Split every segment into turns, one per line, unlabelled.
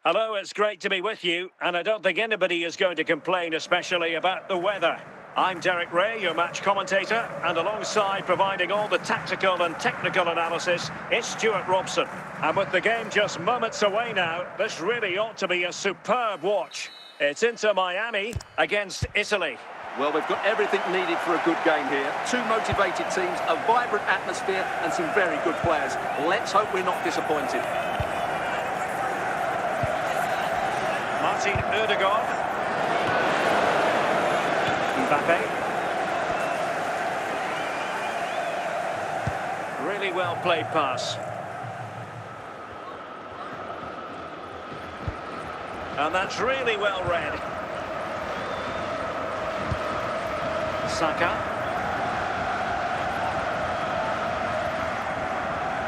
Hello, it's great to be with you, and I don't think anybody is going to complain, especially about the weather. I'm Derek Ray, your match commentator, and alongside providing all the tactical and technical analysis, it's Stuart Robson. And with the game just moments away now, this really ought to be a superb watch. It's Inter Miami against Italy.
Well, we've got everything needed for a good game here. Two motivated teams, a vibrant atmosphere, and some very good players. Let's hope we're not disappointed.
Martin Ødegaard. Mbappe. Really well played pass. And that's really well read. Saka.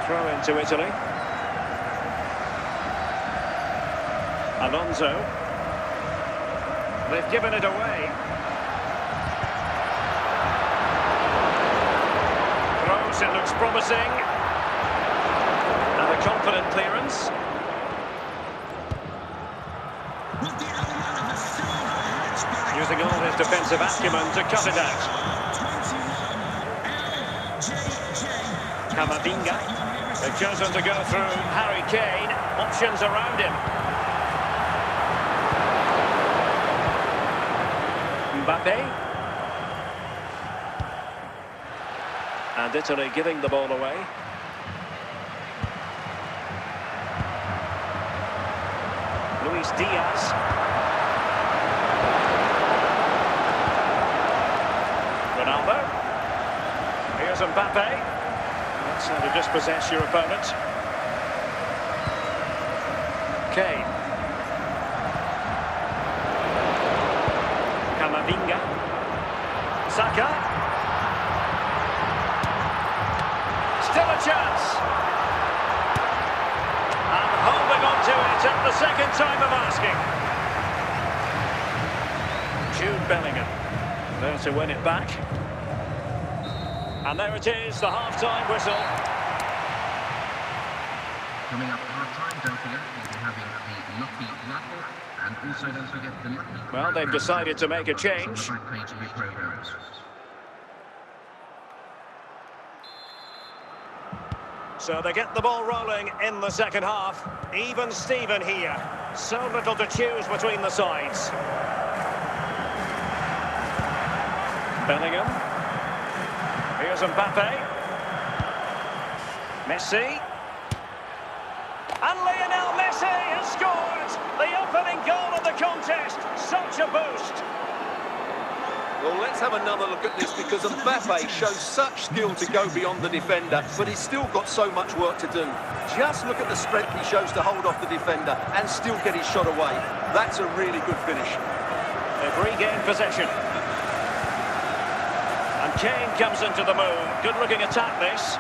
Throw into Italy. Alonso. They've given it away. Throws, it looks promising. And a confident clearance. Using all his defensive acumen to cut it out. Camavinga. They've chosen to go through Harry Kane. Options around him. Mbappe. And Italy giving the ball away. Luis Diaz. Ronaldo. Here's Mbappe. That's how to dispossess your opponent. Kane. Camavinga. Saka. Still a chance. And holding on to it at the second time of asking. Jude Bellingham. There to win it back. And there it is, the half-time whistle.
Coming up at half-time, don't forget we'll be having the Lucky Raffle, and also don't forget the Lucky...
Well, they've decided to make a change.
On the back page of your programmes.
So they get the ball rolling in the second half. Even Steven here. So little to choose between the sides. Bellingham. Here's Mbappe. Messi. And Lionel Messi has scored! The opening goal of the contest. Such a boost.
Well, let's have another look at this because Mbappe shows such skill to go beyond the defender, but he's still got so much work to do. Just look at the strength he shows to hold off the defender and still get his shot away. That's a really good finish.
They've regained possession. And Kane comes into the move. Good-looking attack, this.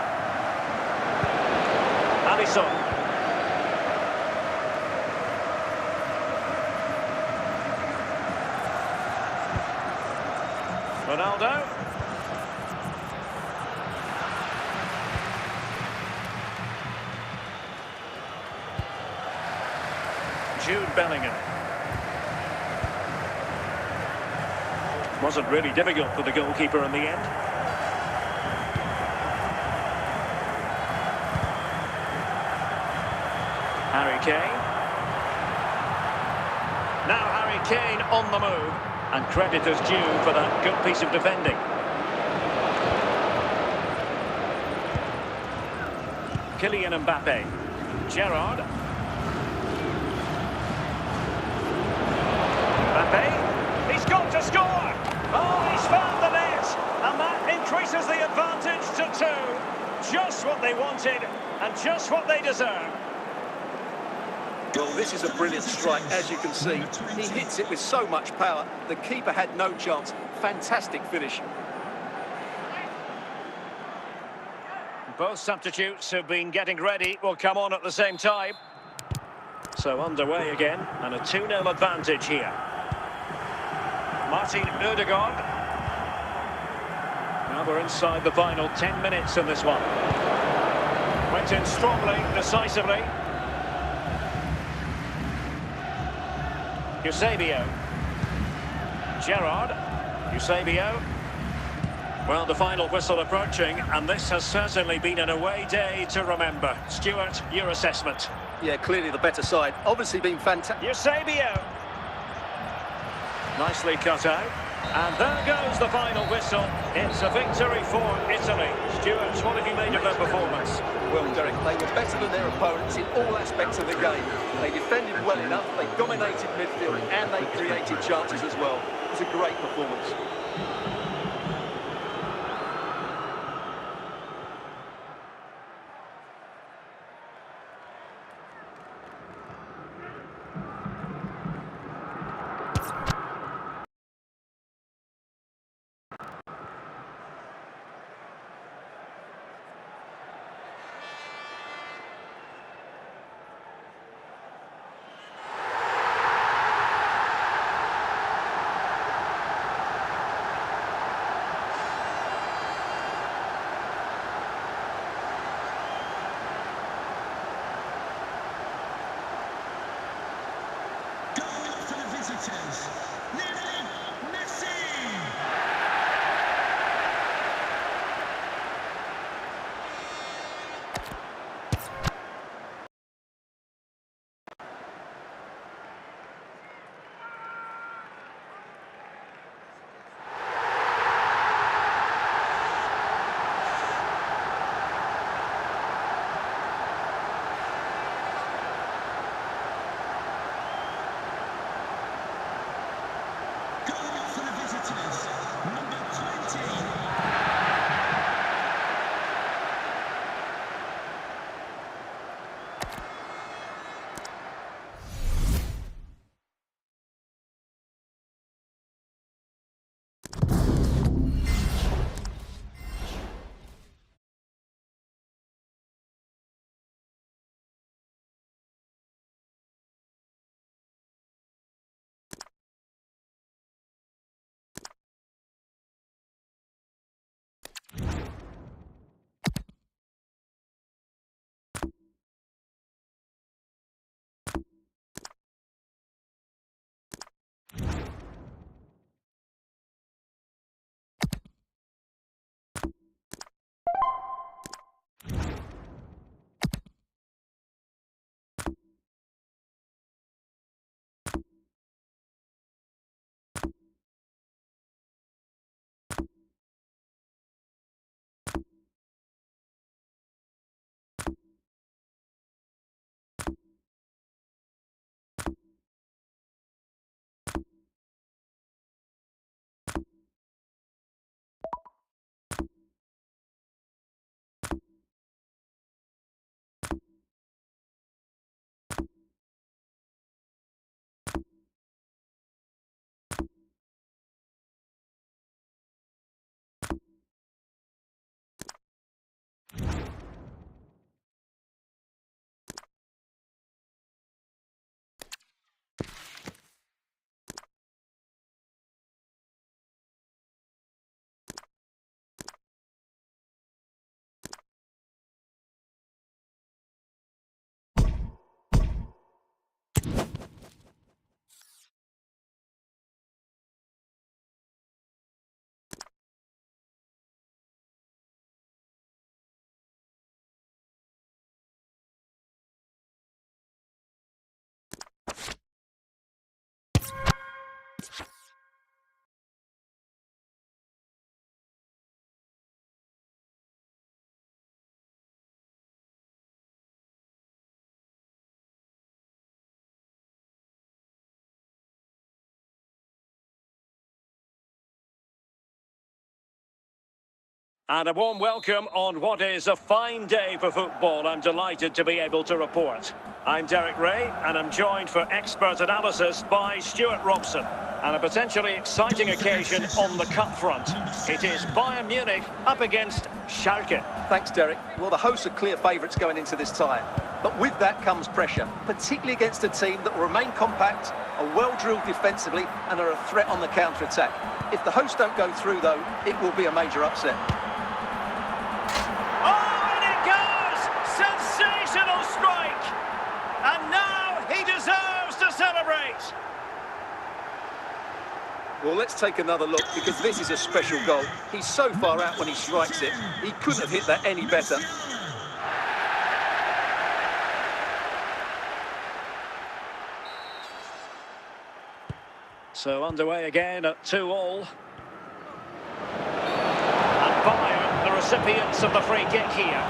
Alisson. Ronaldo. Jude Bellingham. Wasn't really difficult for the goalkeeper in the end. Harry Kane. Now Harry Kane on the move. And credit is due for that good piece of defending. Kylian Mbappe. Gerrard. Mbappe. He's got to score! Oh, he's found the net! And that increases the advantage to 2. Just what they wanted and just what they deserve.
Well, this is a brilliant strike, as you can see. He hits it with so much power. The keeper had no chance. Fantastic finish.
Both substitutes who've been getting ready will come on at the same time. So underway again, and a 2-0 advantage here. Martin Ødegaard. Now we're inside the final 10 minutes in this one. Went in strongly, decisively. Eusebio. Gerrard. Eusebio. Well, the final whistle approaching, and this has certainly been an away day to remember. Stuart, your assessment.
Yeah, clearly the better side. Obviously been fantastic.
Eusebio. Nicely cut out. And there goes the final whistle. It's a victory for Italy. Stuart, what have you made of their performance?
Well, Derek, they were better than their opponents in all aspects of the game. They defended well enough, they dominated midfield, and they created chances as well. It was a great performance.
Lionel Messi!
And a warm welcome on what is a fine day for football. I'm delighted to be able to report. I'm Derek Ray, and I'm joined for expert analysis by Stuart Robson. And a potentially exciting occasion on the cup front. It is Bayern Munich up against Schalke.
Thanks, Derek. Well, the hosts are clear favourites going into this tie. But with that comes pressure, particularly against a team that will remain compact, are well-drilled defensively, and are a threat on the counter-attack. If the hosts don't go through, though, it will be a major upset.
Sensational strike! And now he deserves to celebrate!
Well, let's take another look, because this is a special goal. He's so far out when he strikes it. He couldn't have hit that any better.
So underway again at 2-2. And Bayern, the recipients of the free kick here.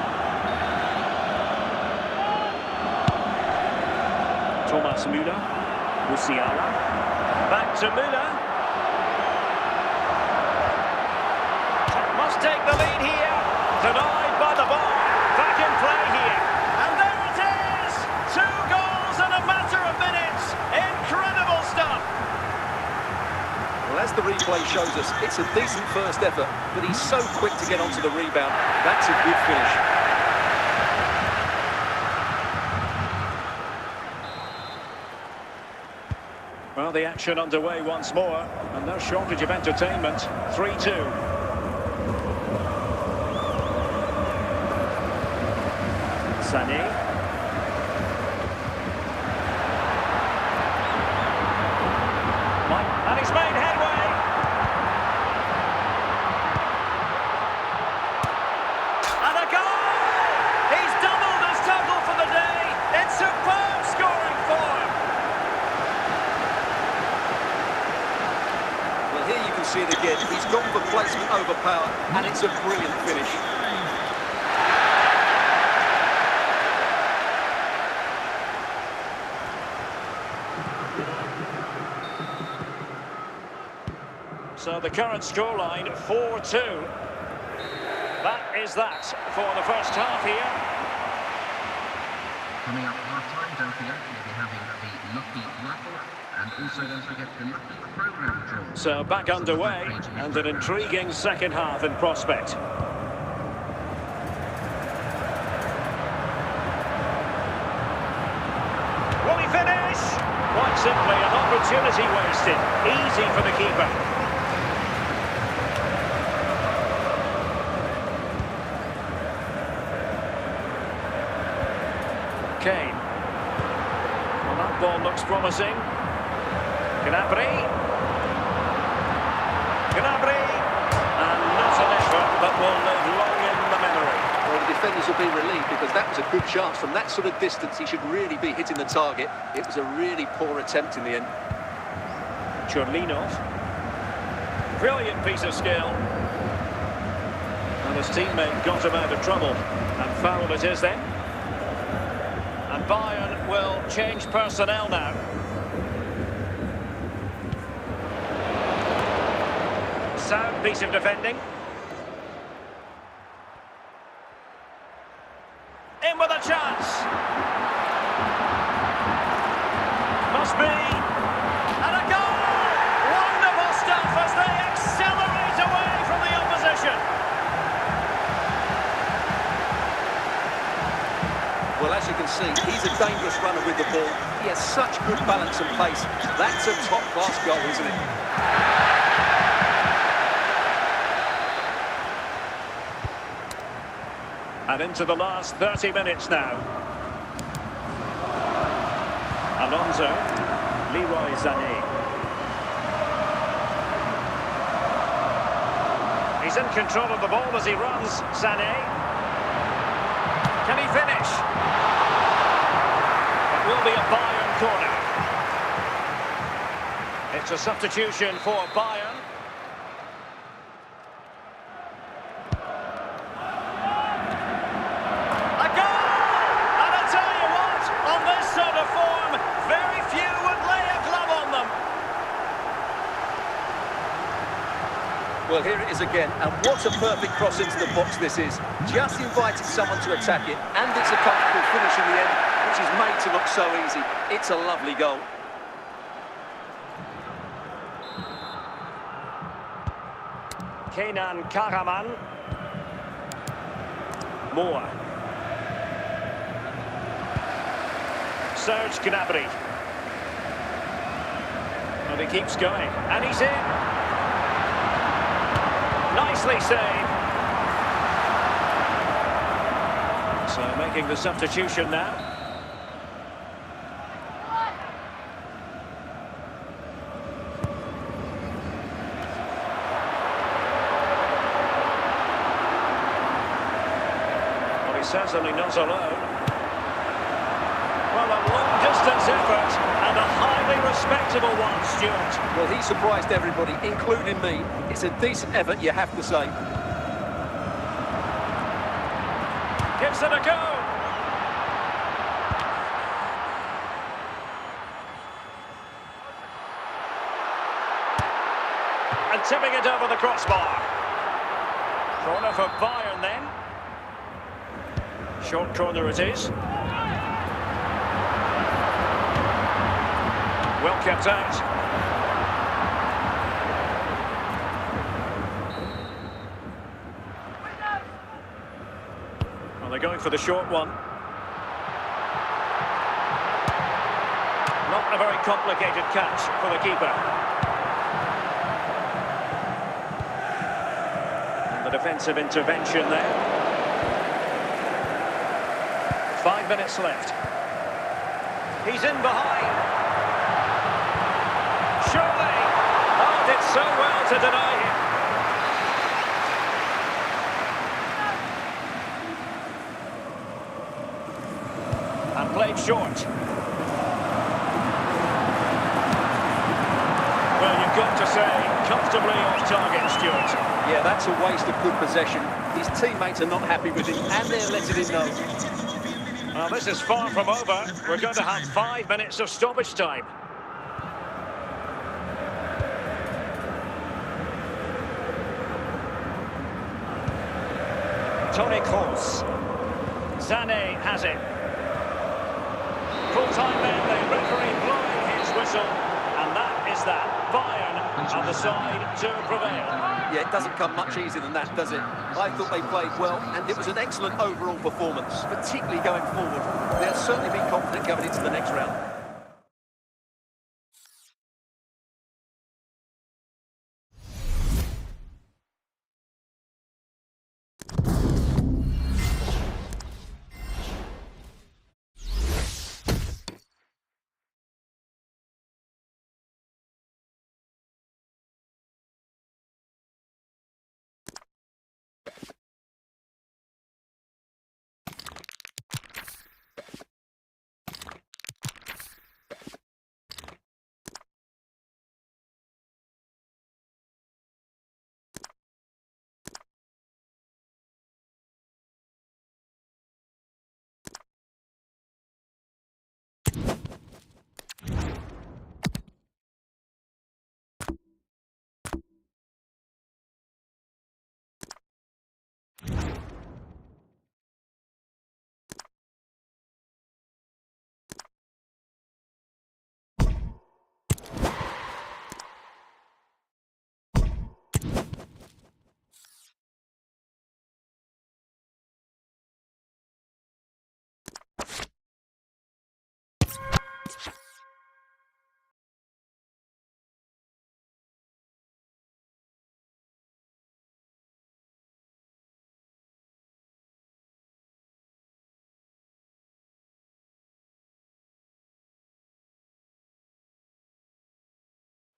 Thomas Müller, Musiala, back to Müller. Must take the lead here, denied by the ball. Back in play here, and there it is! 2 goals in a matter of minutes. Incredible stuff.
Well, as the replay shows us, it's a decent first effort, but he's so quick to get onto the rebound. That's a good finish.
Well, the action underway once more, and no shortage of entertainment. 3-2. Sané. And he's made headway. And a goal! He's doubled his total for the day. It's superb scoring form.
Well, here you can see it again. He's gone for placement over power, and it's a brilliant finish.
So the current scoreline, 4-2. That is that for the first half here.
Coming up half-time, don't forget, we'll be having the Lucky Raffle, and also don't forget the Lucky Programme draw.
So back underway, and an intriguing second half in prospect. Will he finish? Quite simply, an opportunity wasted. Easy for the keeper. Kane. Well, that ball looks promising. Gnabry. And not an effort that will live long in the memory.
Well, the defenders will be relieved, because that was a good chance. From that sort of distance, he should really be hitting the target. It was a really poor attempt in the end.
Churlinov. Brilliant piece of skill. And his teammate got him out of trouble. And foul it is then. And Bayern will change personnel now. Sound piece of defending. In with a chance. Must be. And a goal! Wonderful stuff as they accelerate away from the opposition.
Well, as you can see, he's a dangerous runner with the ball. He has such good balance and pace. That's a top-class goal, isn't it?
And into the last 30 minutes now. Alonso, Leroy Sané. He's in control of the ball as he runs, Sané. Can he finish? It will be a Bayern corner. It's a substitution for Bayern. A goal! And I tell you what, on this sort of form, very few would lay a glove on them.
Well, here it is again, and what a perfect cross into the box this is. Just invited someone to attack it, and it's a comfortable finish in the end, which is made to look so easy. It's a lovely goal.
Kenan Karaman. Moore. Serge Gnabry. And he keeps going. And he's in. Nicely saved. So making the substitution now. he's certainly not alone. Well, a long-distance effort and a highly respectable one, Stuart.
Well, he surprised everybody, including me. It's a decent effort, you have to say.
Gives it a go. And tipping it over the crossbar. Corner for Bayern then. Short corner it is. Well kept out. Well, they're going for the short one. Not a very complicated catch for the keeper. And the defensive intervention there. 5 minutes left. He's in behind. Surely! Oh, did so well to deny him. And played short. Well, you've got to say, comfortably off target, Stuart.
Yeah, that's a waste of good possession. His teammates are not happy with him, and they're letting him know.
Well, this is far from over. We're going to have 5 minutes of stoppage time. Toni Kroos. Sané has it. Full-time then, the referee blowing his whistle. And that is that. Bayern are the side to prevail.
Yeah, it doesn't come much easier than that, does it? I thought they played well, and it was an excellent overall performance, particularly going forward. They'll certainly be confident going into the next round.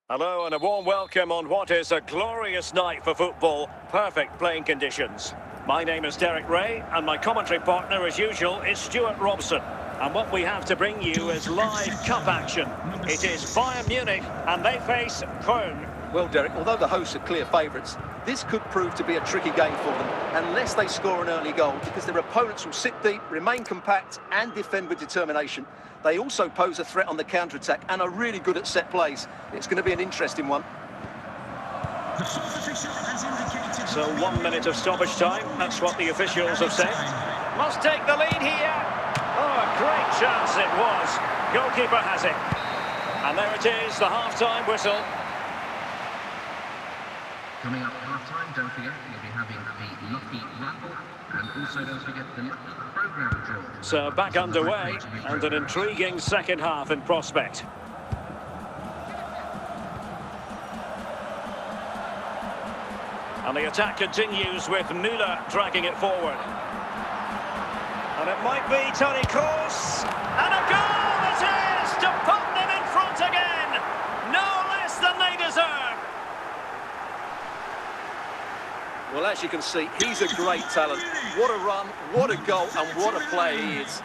Hello and a warm welcome on what is a glorious night for football. Perfect playing conditions. My name is Derek Ray and my commentary partner as usual is Stuart Robson. And what we have to bring you is live cup action. It is Bayern Munich and they face Köln.
Well, Derek, although the hosts are clear favourites, this could prove to be a tricky game for them unless they score an early goal, because their opponents will sit deep, remain compact and defend with determination. They also pose a threat on the counter-attack and are really good at set plays. It's going to be an interesting one.
The fourth official has indicated...
So 1 minute of stoppage time, that's what the officials have said. Must take the lead here. Oh, a great chance it was. Goalkeeper has it. And there it is, the half-time whistle.
Coming up half-time, don't forget, you'll be having the Lucky Raffle, and also don't forget the Lucky Programme draw.
So back underway, and an intriguing second half in prospect. And the attack continues with Müller dragging it forward. And it might be Toni Kroos. And a goal it is to put them in front again. No less than they deserve.
Well, as you can see, he's a great talent. What a run, what a goal, and what a player he is.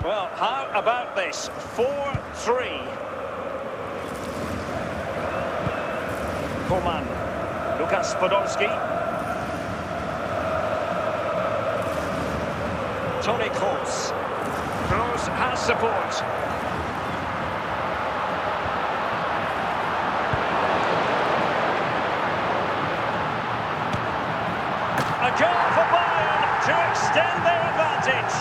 Well, how about this? 4-3. Coman. Lukas Podolski. Toni Kroos. Kroos has support. A goal for Bayern to extend their advantage.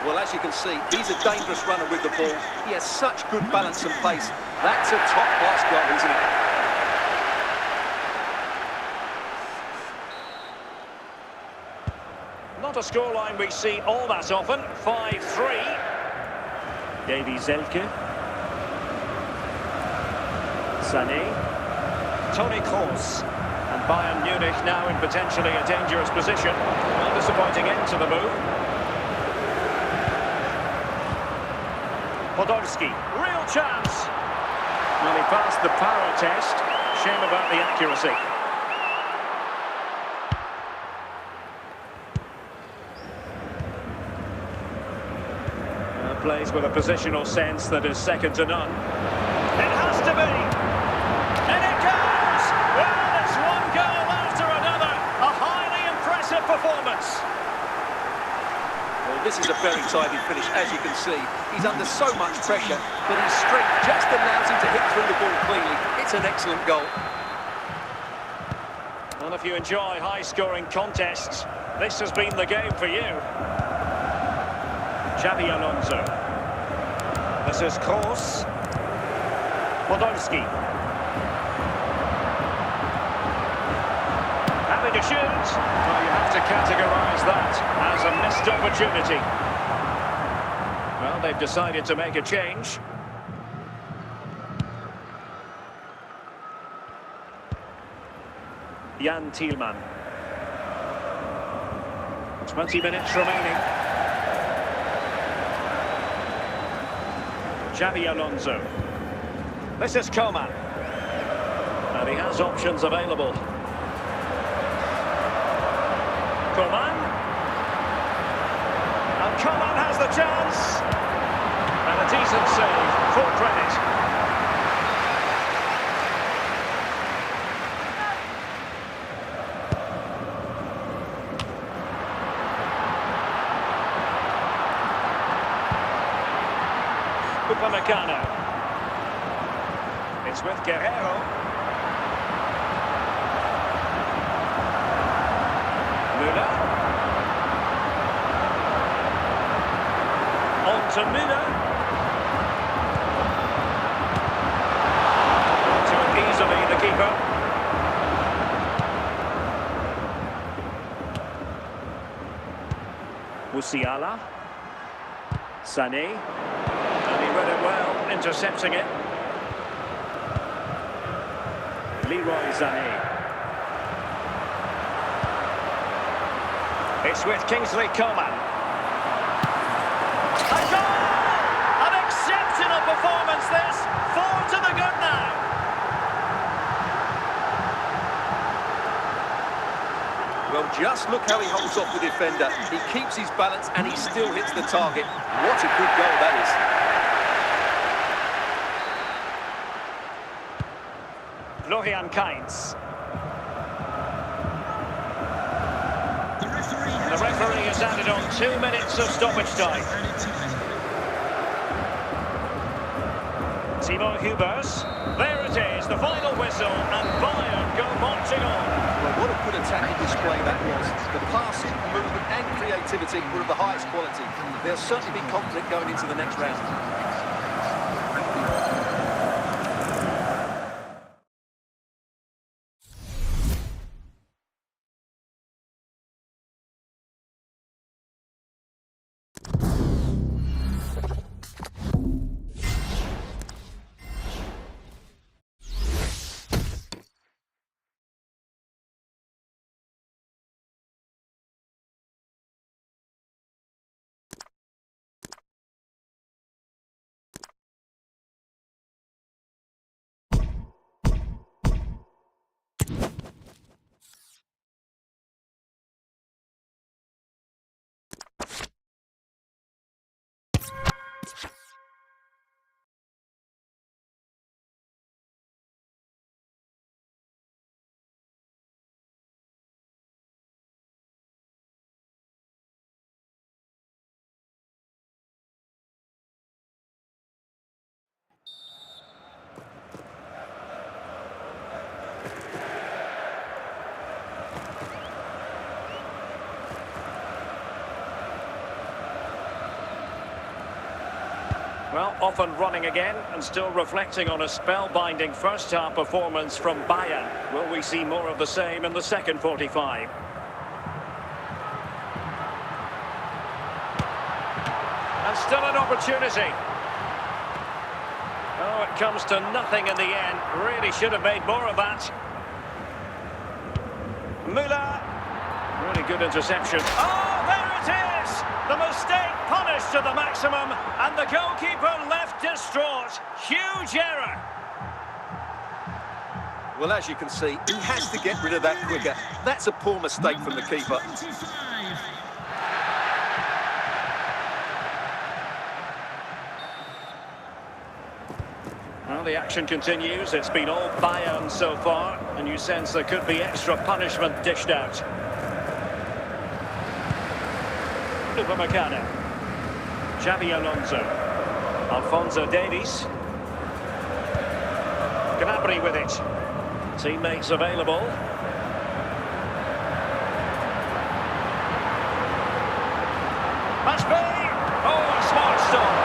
Well, as you can see, he's a dangerous runner with the ball. He has such good balance and pace. That's a top-class goal, isn't it?
Not a scoreline we see all that often. 5-3. Davy Selke. Sané. Toni Kroos. And Bayern Munich now in potentially a dangerous position. Well, disappointing end to the move. Podolski, real chance. Well, he passed the power test. Shame about the accuracy. Plays with a positional sense that is second to none. It has to be. And it goes! Well, it's one goal after another. A highly impressive performance.
Well, this is a very tidy finish, as you can see. He's under so much pressure, but his strength just allows him to hit through the ball cleanly. It's an excellent goal.
Well, if you enjoy high-scoring contests, this has been the game for you. Xabi Alonso. This is Kroos. Podolski. Happy to shoot. Well, you have to categorise that as a missed opportunity. Well, they've decided to make a change. Jan Thielmann. 20 minutes remaining. Xabi Alonso. This is Coman. And he has options available. Coman. And Coman has the chance. And a decent save, full credit. Upamecano. It's with Guerrero. Müller. On to Müller. To it easily, the keeper. Musiala. Sané. And he read it well, intercepting it. Leroy Sané. It's with Kingsley Coman. A goal! An exceptional performance this. 4 to the good now.
Well, just look how he holds off the defender. He keeps his balance and he still hits the target. What a good goal that is.
Florian Kainz. The referee has added on 2 minutes of stoppage time. Timo Hubers. There it is, the final whistle, and Bayern go marching on.
Well, what a good attacking display that was. The passing, movement and creativity were of the highest quality. They'll certainly be confident going into the next round.
Well, off and running again, and still reflecting on a spellbinding first-half performance from Bayern. Will we see more of the same in the second 45? And still an opportunity. Oh, it comes to nothing in the end. Really should have made more of that. Müller. Really good interception. Oh, there it is! The mistake punished to the maximum, and the goalkeeper left distraught. Huge error.
Well, as you can see, he has to get rid of that quicker. That's a poor mistake from the keeper.
25.
Well, the action continues. It's been all Bayern so far, and you sense there could be extra punishment dished out. Upamecano. Xabi Alonso. Alphonso Davies. Gnabry with it. Teammates available. Must be! Oh, a smart stop.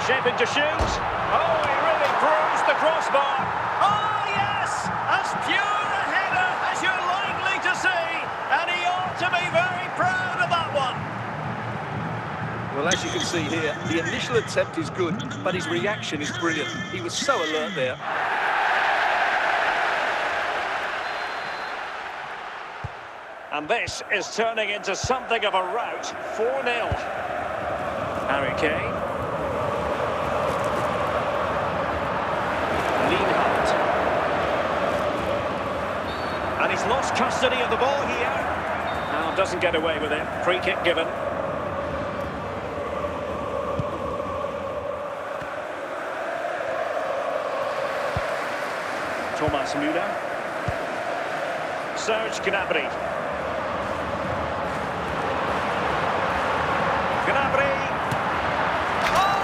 Shaping to shoot. Oh, he really bruised the crossbar. Oh, yes! As pure a header as you're likely to see. And he ought to be very proud of that one.
Well, as you can see here, the initial attempt is good, but his reaction is brilliant. He was so alert there.
And this is turning into something of a rout. 4-0. Harry Kane. Lienhardt. And he's lost custody of the ball here. Now doesn't get away with it. Free kick given. Thomas Müller. Serge Gnabry. Gnabry. Oh!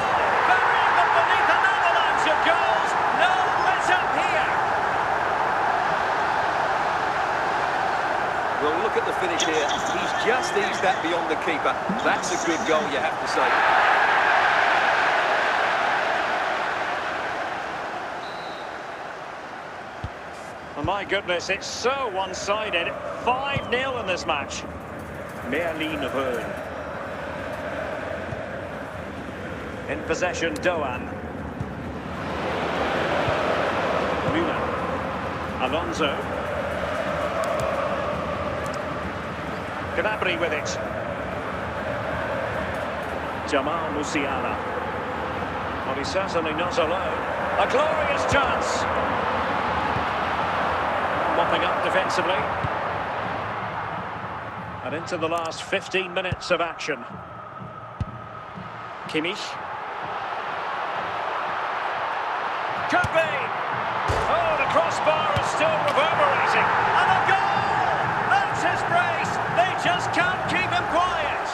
Burying them beneath an avalanche of goals. No let up here.
Well, look at the finish here. He's just eased that beyond the keeper. That's a good goal, you have to say.
Oh, my goodness, it's so one-sided. 5-0 in this match. Merlin Röhl. In possession, Doan. Müller. Alonso. Gnabry with it. Jamal Musiala. Well, he's certainly not alone. A glorious chance. Mopping up defensively. And into the last 15 minutes of action. Kimmich. Could be! Oh, the crossbar is still reverberating. And a goal! That's his brace! They just can't keep him quiet!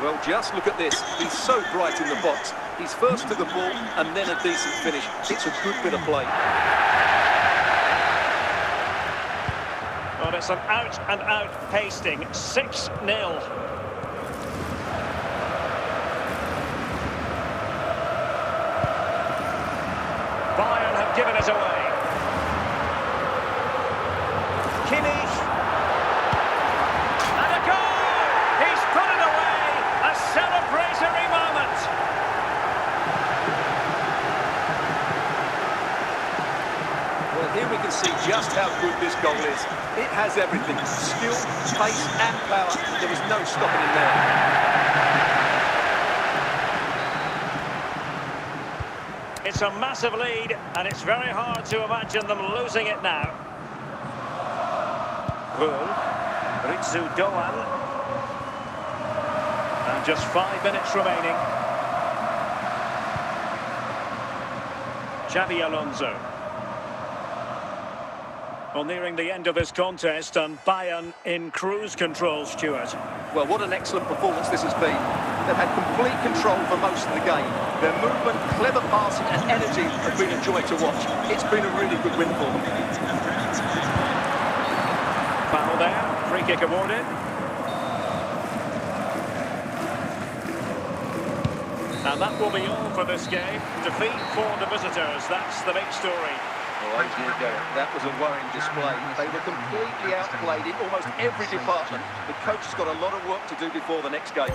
Well, just look at this. He's so bright in the box. He's first to the ball and then a decent finish. It's a good bit of play.
Well, it's an out-and-out pasting. 6-0. Bayern have given it away. Kimmich. And a goal! He's put it away. A celebratory moment.
Well, here we can see just how good this goal is. It has everything. Skill, pace and power. There was no stopping him there.
It's a massive lead, and it's very hard to imagine them losing it now. Röhl. Ritsu Doan. And just 5 minutes remaining. Xabi Alonso. Well, nearing the end of this contest, and Bayern in cruise control, Stuart.
Well, what an excellent performance this has been. They've had complete control for most of the game. Their movement, clever passing and energy have been a joy to watch. It's been a really good win for them.
Foul there, free kick awarded. And that will be all for this game. Defeat for the visitors, that's the big story.
Well, that was a worrying display. They were completely outplayed in almost every department. The coach has got a lot of work to do before the next game.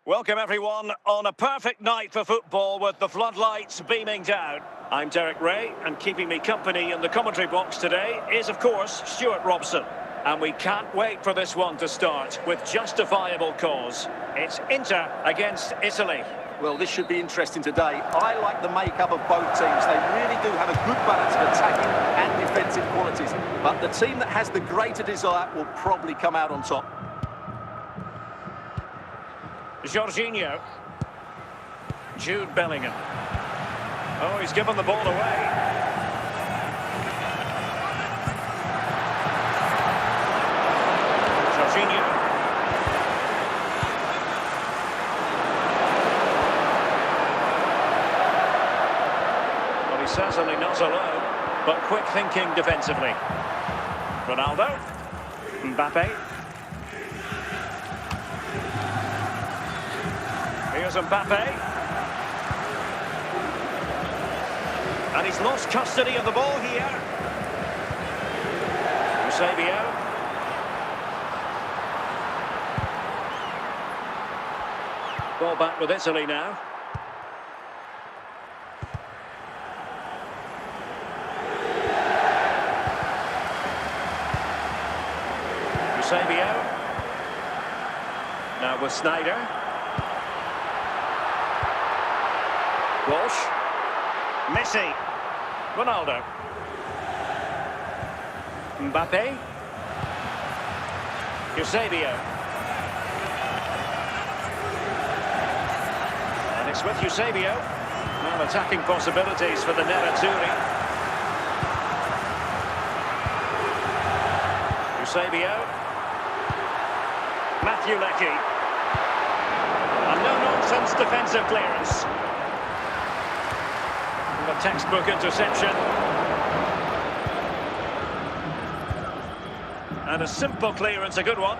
Welcome everyone on a perfect night for football with the floodlights beaming down. I'm Derek Ray, and keeping me company in the commentary box today is of course Stuart Robson. And we can't wait for this one to start with justifiable cause. It's Inter against Italy.
Well, this should be interesting today. I like the makeup of both teams. They really do have a good balance of attacking and defensive qualities. But the team that has the greater desire will probably come out on top.
Jorginho. Jude Bellingham. Oh, he's given the ball away. Jorginho. Well, he's certainly not alone, but quick thinking defensively. Ronaldo. Mbappe. Here's Mbappe. And he's lost custody of the ball here. Eusebio. Ball back with Italy now. Eusebio. Now with Sneijder. Walsh. Messi. Ronaldo. Mbappe. Eusebio. And it's with Eusebio. Well, attacking possibilities for the Nerazzurri. Eusebio. Matthew Leckie. A no-nonsense defensive clearance. A textbook interception. And a simple clearance, a good one.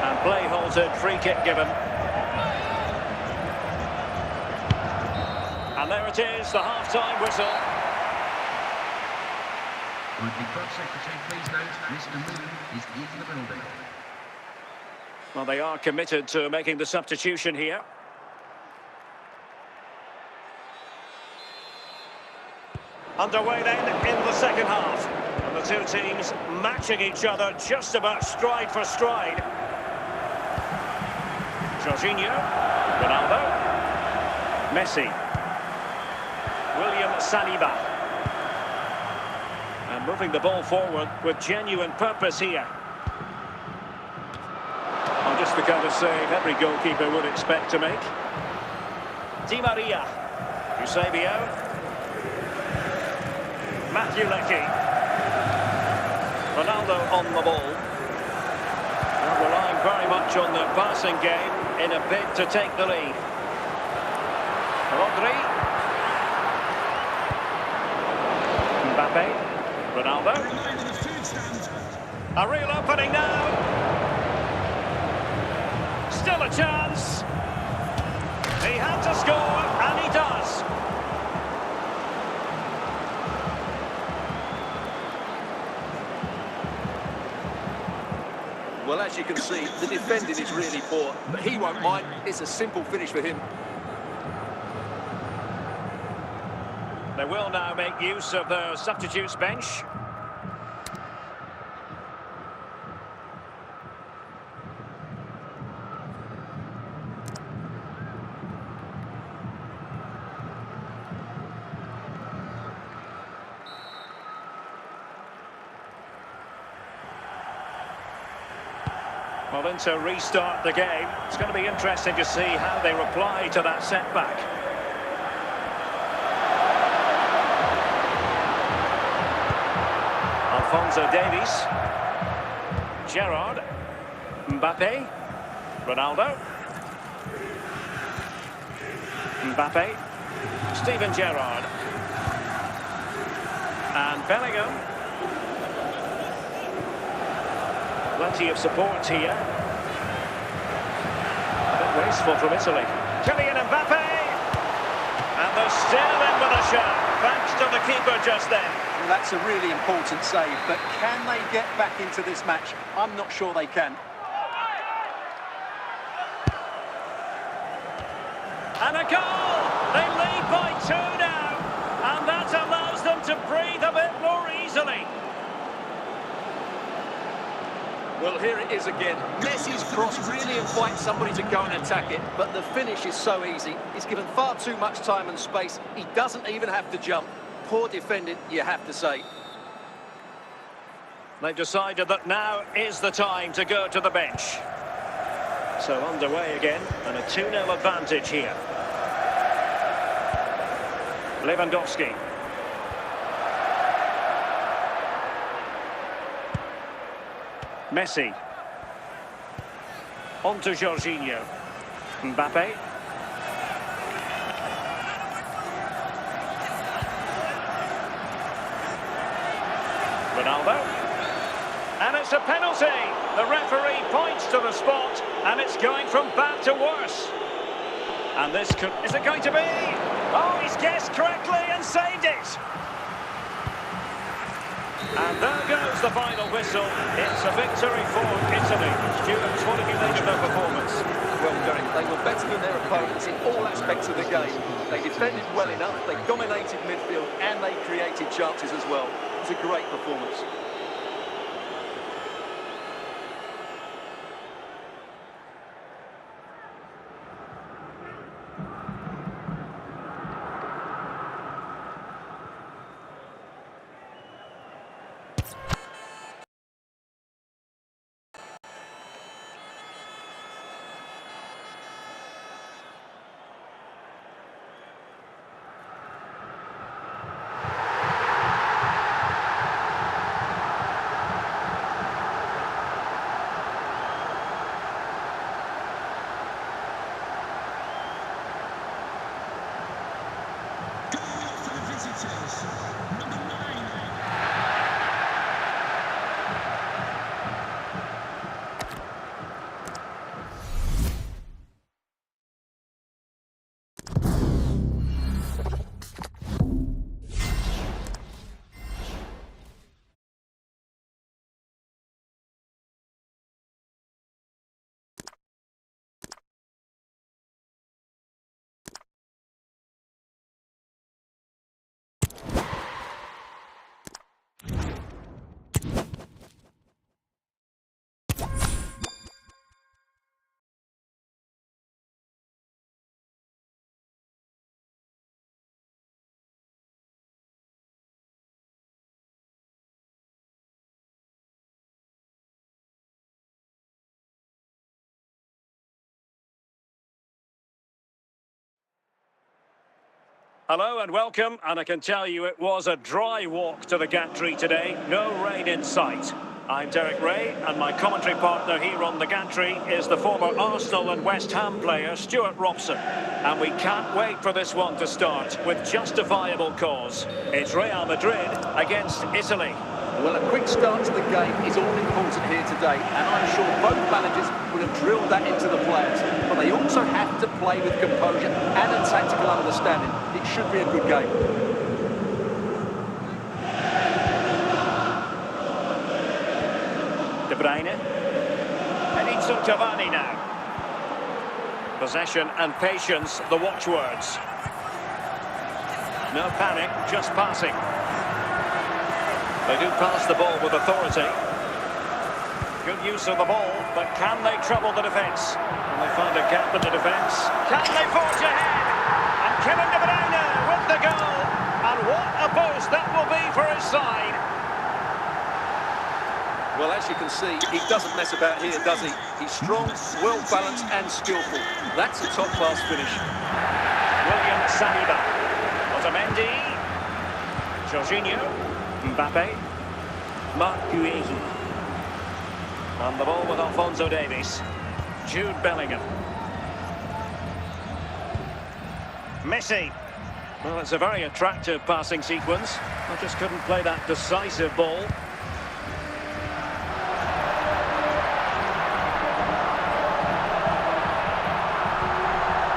And play halted, free kick given. And there it is, the half-time whistle.
Would the club secretary please note Mr. Moon is in the building.
Well, they are committed to making the substitution here. Underway then in the second half. And the two teams matching each other just about stride for stride. Jorginho. Ronaldo. Messi. William Saliba. And moving the ball forward with genuine purpose here. Just the kind of save every goalkeeper would expect to make. Di Maria. Eusebio. Matthew Leckie. Ronaldo on the ball. They're relying very much on the passing game in a bid to take the lead. Rodri. Mbappe. Ronaldo. A real opening now. Still a chance. He had to score, and he does.
Well, as you can see, the defending is really poor, but he won't mind. It's a simple finish for him.
They will now make use of the substitutes bench. Well, then to restart the game, it's going to be interesting to see how they reply to that setback. Alphonso Davies. Gerrard. Mbappe. Ronaldo. Mbappe. Steven Gerrard. And Bellingham. Plenty of support here. A bit wasteful from Italy. Kylian Mbappe! And they're still in with a shot, thanks to the keeper just then.
Well, that's a really important save, but can they get back into this match? I'm not sure they can.
And a goal! They lead by 2 now, and that allows them to breathe a bit more easily.
Well, here it is again. Messi's cross really invites somebody to go and attack it, but the finish is so easy. He's given far too much time and space. He doesn't even have to jump. Poor defending, you have to say.
They've decided that now is the time to go to the bench. So underway again, and a 2-0 advantage here. Lewandowski. Messi. On to Jorginho. Mbappe. Ronaldo. And it's a penalty. The referee points to the spot, and it's going from bad to worse. And this could... Is it going to be? Oh, he's guessed correctly and saved it. And there goes the final whistle. It's a victory for Italy. Stuart, what have you made of their performance?
Well, Derek, they were better than their opponents in all aspects of the game. They defended well enough, they dominated midfield, and they created chances as well. It was a great performance.
Hello and welcome, and I can tell you it was a dry walk to the gantry today, no rain in sight. I'm Derek Ray, and my commentary partner here on the gantry is the former Arsenal and West Ham player Stuart Robson. And we can't wait for this one to start with justifiable cause. It's Real Madrid against Italy.
Well, a quick start to the game is all important here today, and I'm sure both managers would have drilled that into the players. But they also have to play with composure and a tactical understanding. It should be a good game.
De Bruyne. Edinson Cavani now. Possession and patience, the watchwords. No panic, just passing. They do pass the ball with authority. Good use of the ball, but can they trouble the defence? Can they find a gap in the defence? Can they forge ahead? And Kevin De Bruyne with the goal. And what a boost that will be for his side.
Well, as you can see, he doesn't mess about here, does he? He's strong, well-balanced and skillful. That's a top-class finish.
William Saliba. Otamendi. Jorginho. Mbappe. Marc Guehi. And the ball with Alphonso Davies. Jude Bellingham. Messi. Well, it's a very attractive passing sequence. I just couldn't play that decisive ball.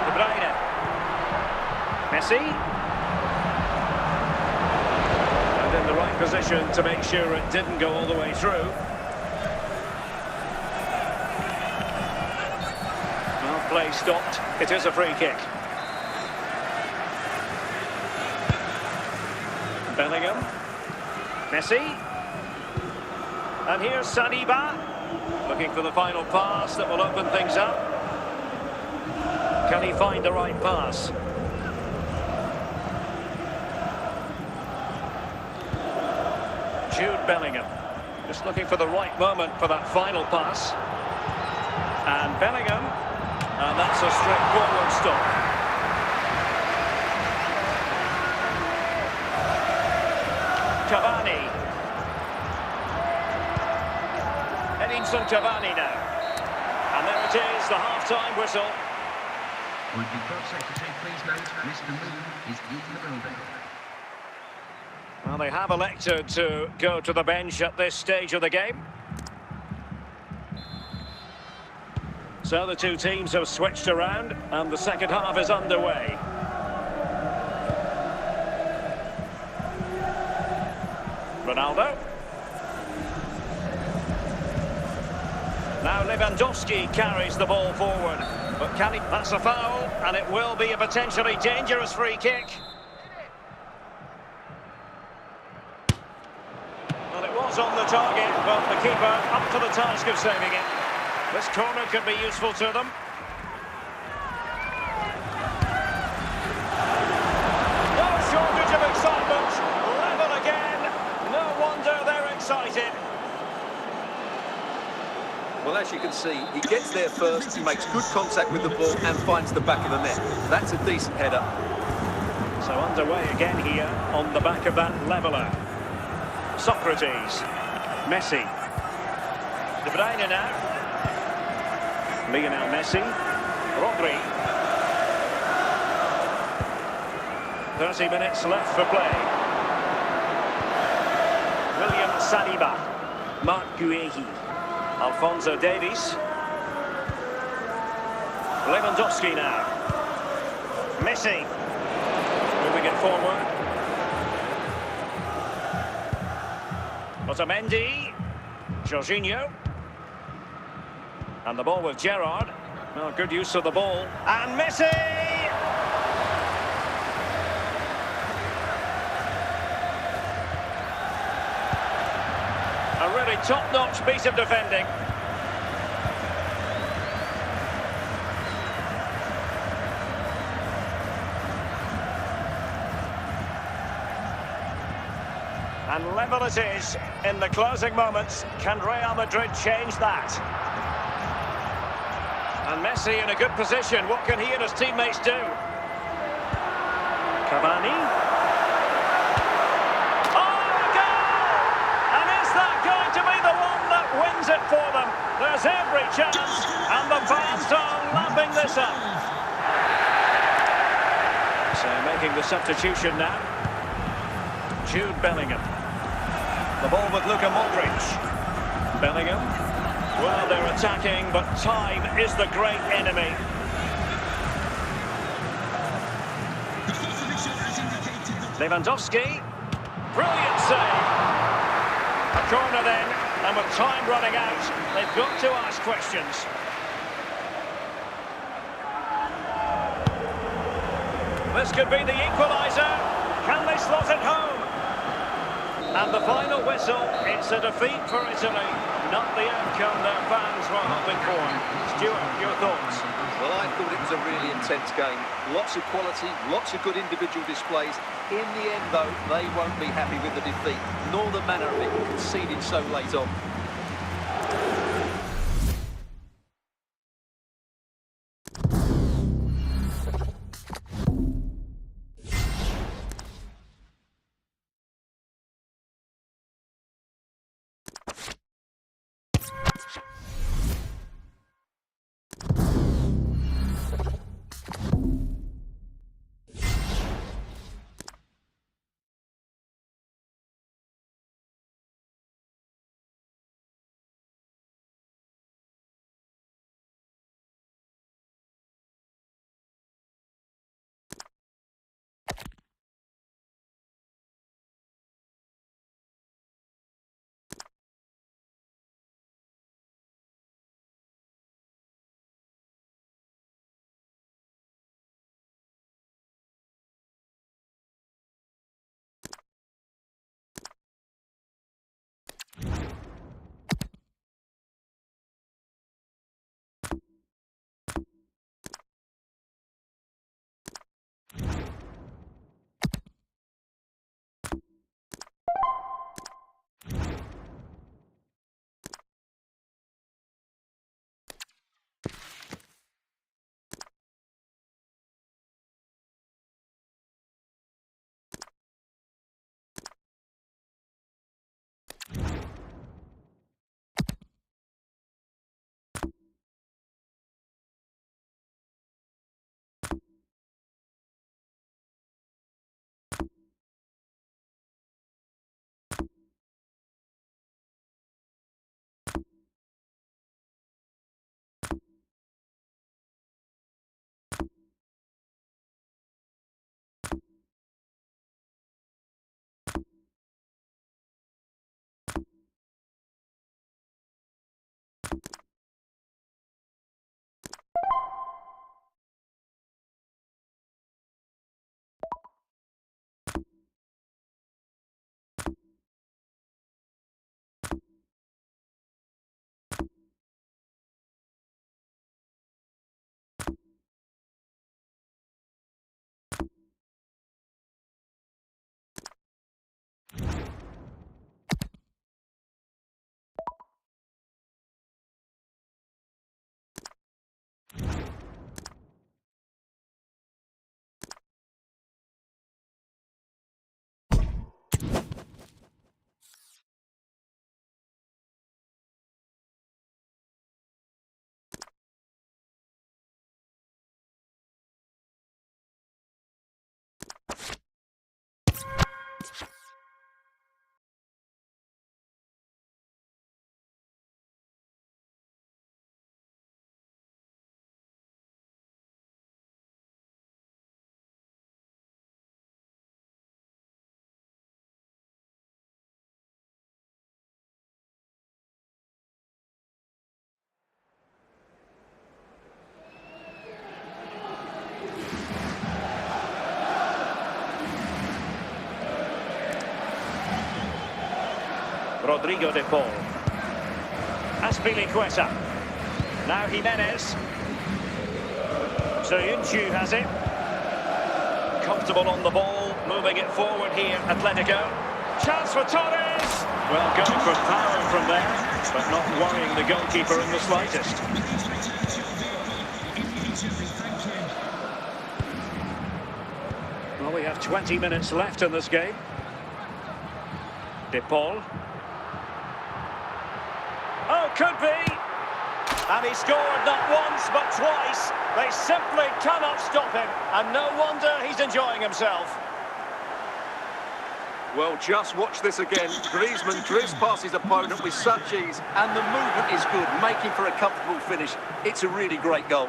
De Bruyne. Messi. And in the right position to make sure it didn't go all the way through. Well, play stopped. It is a free kick. Bellingham. Messi. And here's Saliba. Looking for the final pass that will open things up. Can he find the right pass? Jude Bellingham. Just looking for the right moment for that final pass. And Bellingham. And that's a straightforward stop. Cavani. Edinson Cavani now. And there it is, the half-time whistle.
Would the club secretary please note Mr. Moon is in the building.
Well, they have elected to go to the bench at this stage of the game. So the two teams have switched around and the second half is underway. Ronaldo. Now Lewandowski carries the ball forward. But can he... That's a foul, and it will be a potentially dangerous free kick. Well, it was on the target, but the keeper up to the task of saving it. This corner could be useful to them. No shortage of excitement. Level again. No wonder they're excited.
Well, as you can see, he gets there first, he makes good contact with the ball and finds the back of the net. That's a decent header.
So underway again here on the back of that leveller. Socrates. Messi. De Bruyne now. Lionel Messi. Rodri. 30 minutes left for play. William Saliba. Marc Guehi. Alphonso Davies. Lewandowski now. Messi. Moving it forward. Otamendi. Jorginho. And the ball with Gerrard. Well, good use of the ball. And Messi! A really top-notch piece of defending. And level it is in the closing moments. Can Real Madrid change that? And Messi in a good position. What can he and his teammates do? Cavani. Oh, goal! And is that going to be the one that wins it for them? There's every chance, and the fans are lapping this up. So making the substitution now. Jude Bellingham. The ball with Luka Modric. Bellingham. Well, they're attacking, but time is the great enemy. Lewandowski. Brilliant save. A corner then, and with time running out, they've got to ask questions. This could be the equaliser. Can they slot it home? And the final whistle, it's a defeat for Italy. Not the outcome their fans were hoping for. Stuart, your thoughts?
Well, I thought it was a really intense game. Lots of quality, lots of good individual displays. In the end, though, they won't be happy with the defeat, nor the manner of it conceded so late on.
Rodrigo de Paul. Azpilicueta. Now Jimenez. Soyuncu has it. Comfortable on the ball, moving it forward here, Atletico. Chance for Torres! Well, going for power from there, but not worrying the goalkeeper in the slightest. Well, we have 20 minutes left in this game. De Paul. Oh, could be! And he scored not once, but twice. They simply cannot stop him. And no wonder he's enjoying himself.
Well, just watch this again. Griezmann drifts past his opponent with such ease, and the movement is good, making for a comfortable finish. It's a really great goal.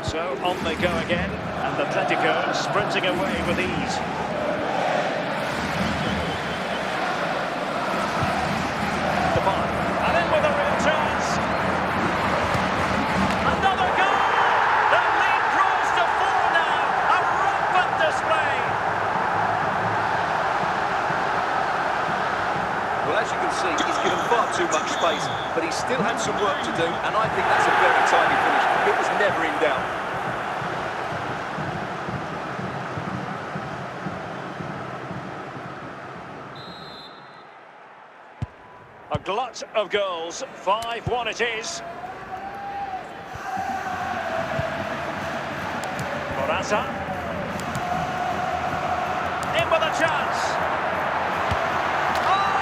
So on they go again, and Atletico sprinting away with ease. And in with a real chance. Another goal! The lead grows to 4 now. A rampant display.
Well, as you can see, he's given far too much space, but he still had some work to do, and I think that's a very tidy finish. It was never in doubt.
A glut of goals. 5-1 it is. Morata. In with a chance. Oh,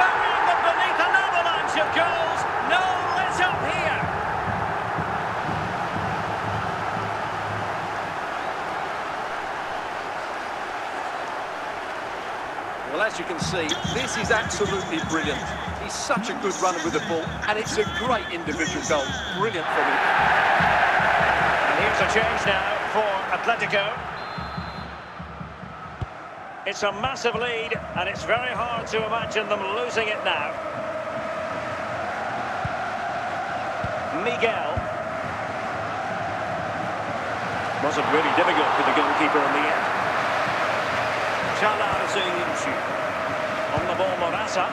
burying them beneath an avalanche of goals. No let up here.
Well, as you can see, this is absolutely brilliant. He's such a good runner with the ball, and it's a great individual goal. Brilliant from him.
And here's a change now for Atletico. It's a massive lead, and it's very hard to imagine them losing it now. Miguel. Wasn't really difficult for the goalkeeper in the end. Çağlar Söyüncü. On the ball, Morata.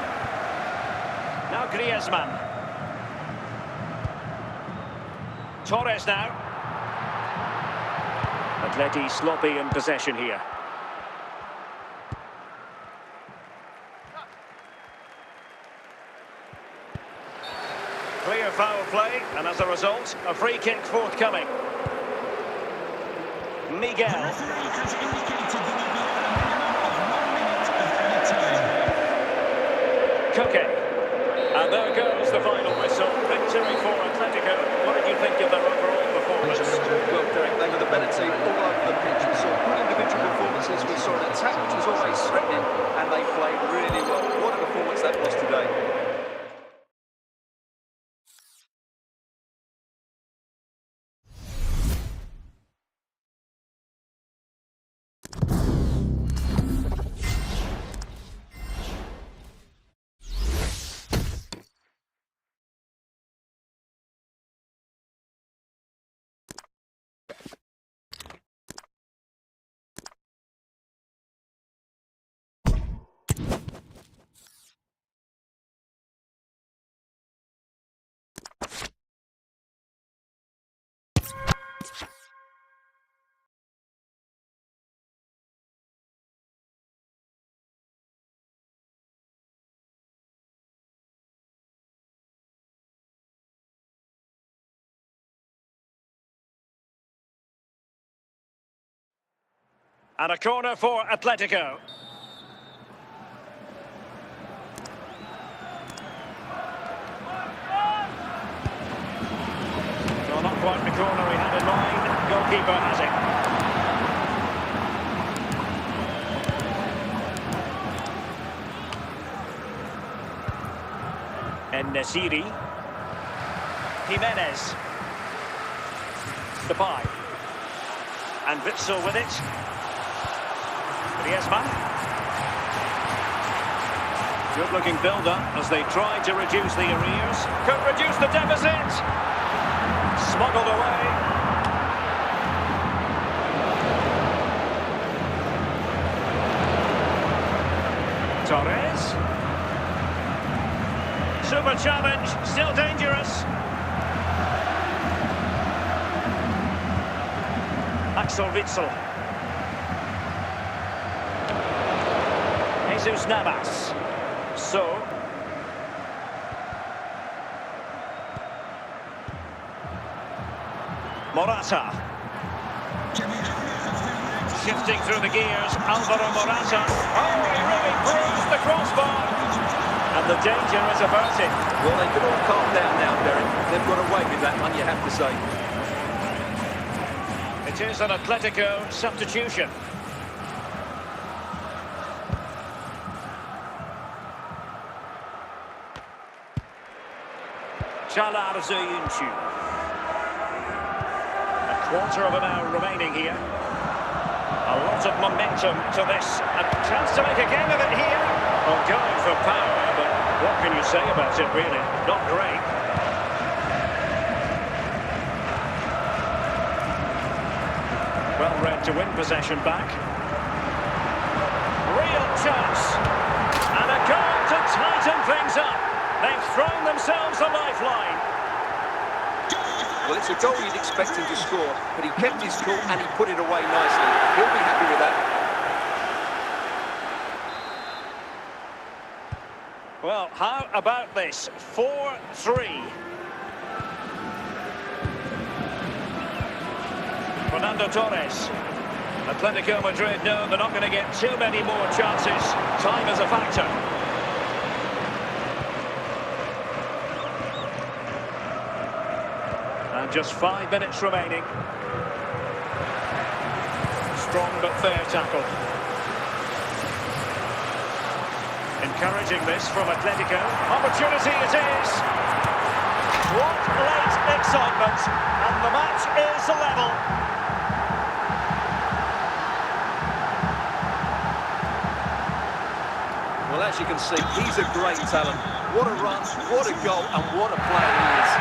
Now Griezmann. Torres now. Atleti sloppy in possession here. clear foul play, and as a result, a free kick forthcoming.
The
Miguel.
referee has indicated there will be a minimum of 1 minute of added time.
Koke. And there goes the final whistle. Victory for Atletico. What did you think of their overall performance?
Well, Derek, they were the better team all over the pitch. We saw good individual performances. We saw an attack which was always threatening, and they played really well. What a performance that was today.
And a corner for Atletico. No, not quite the corner we had in mind. Goalkeeper has it. En-Nesyri. Jimenez. Depay. And Witsel with it. Griezmann. Good looking build-up as they try to reduce the arrears. Could reduce the deficit. Smuggled away. Torres. Super challenge, still dangerous. Axel Witsel. Jesus Navas. So. Morata. Shifting through the gears, Alvaro Morata. Oh, he really bruised the crossbar. And the danger is averted.
Well, they can all calm down now, Derek. They've got away with that one, you have to say.
It is an Atletico substitution. Çağlar Söyüncü. A quarter of an hour remaining here. A lot of momentum to this. A chance to make a game of it here. Well, going for power, but what can you say about it, really? Not great. Well read to win possession back. Real chance. And a goal to tighten things up. They've thrown themselves a lifeline.
Well, it's a goal you'd expect him to score, but he kept his cool and he put it away nicely. He'll be happy with that.
Well, how about this? 4-3. Fernando Torres. Atletico Madrid know they're not going to get too many more chances. Time is a factor. And just 5 minutes remaining. Strong but fair tackle. Encouraging this from Atletico. Opportunity it is. What late excitement. And the match is level.
Well, as you can see, he's a great talent. What a run, what a goal, and what a player he is.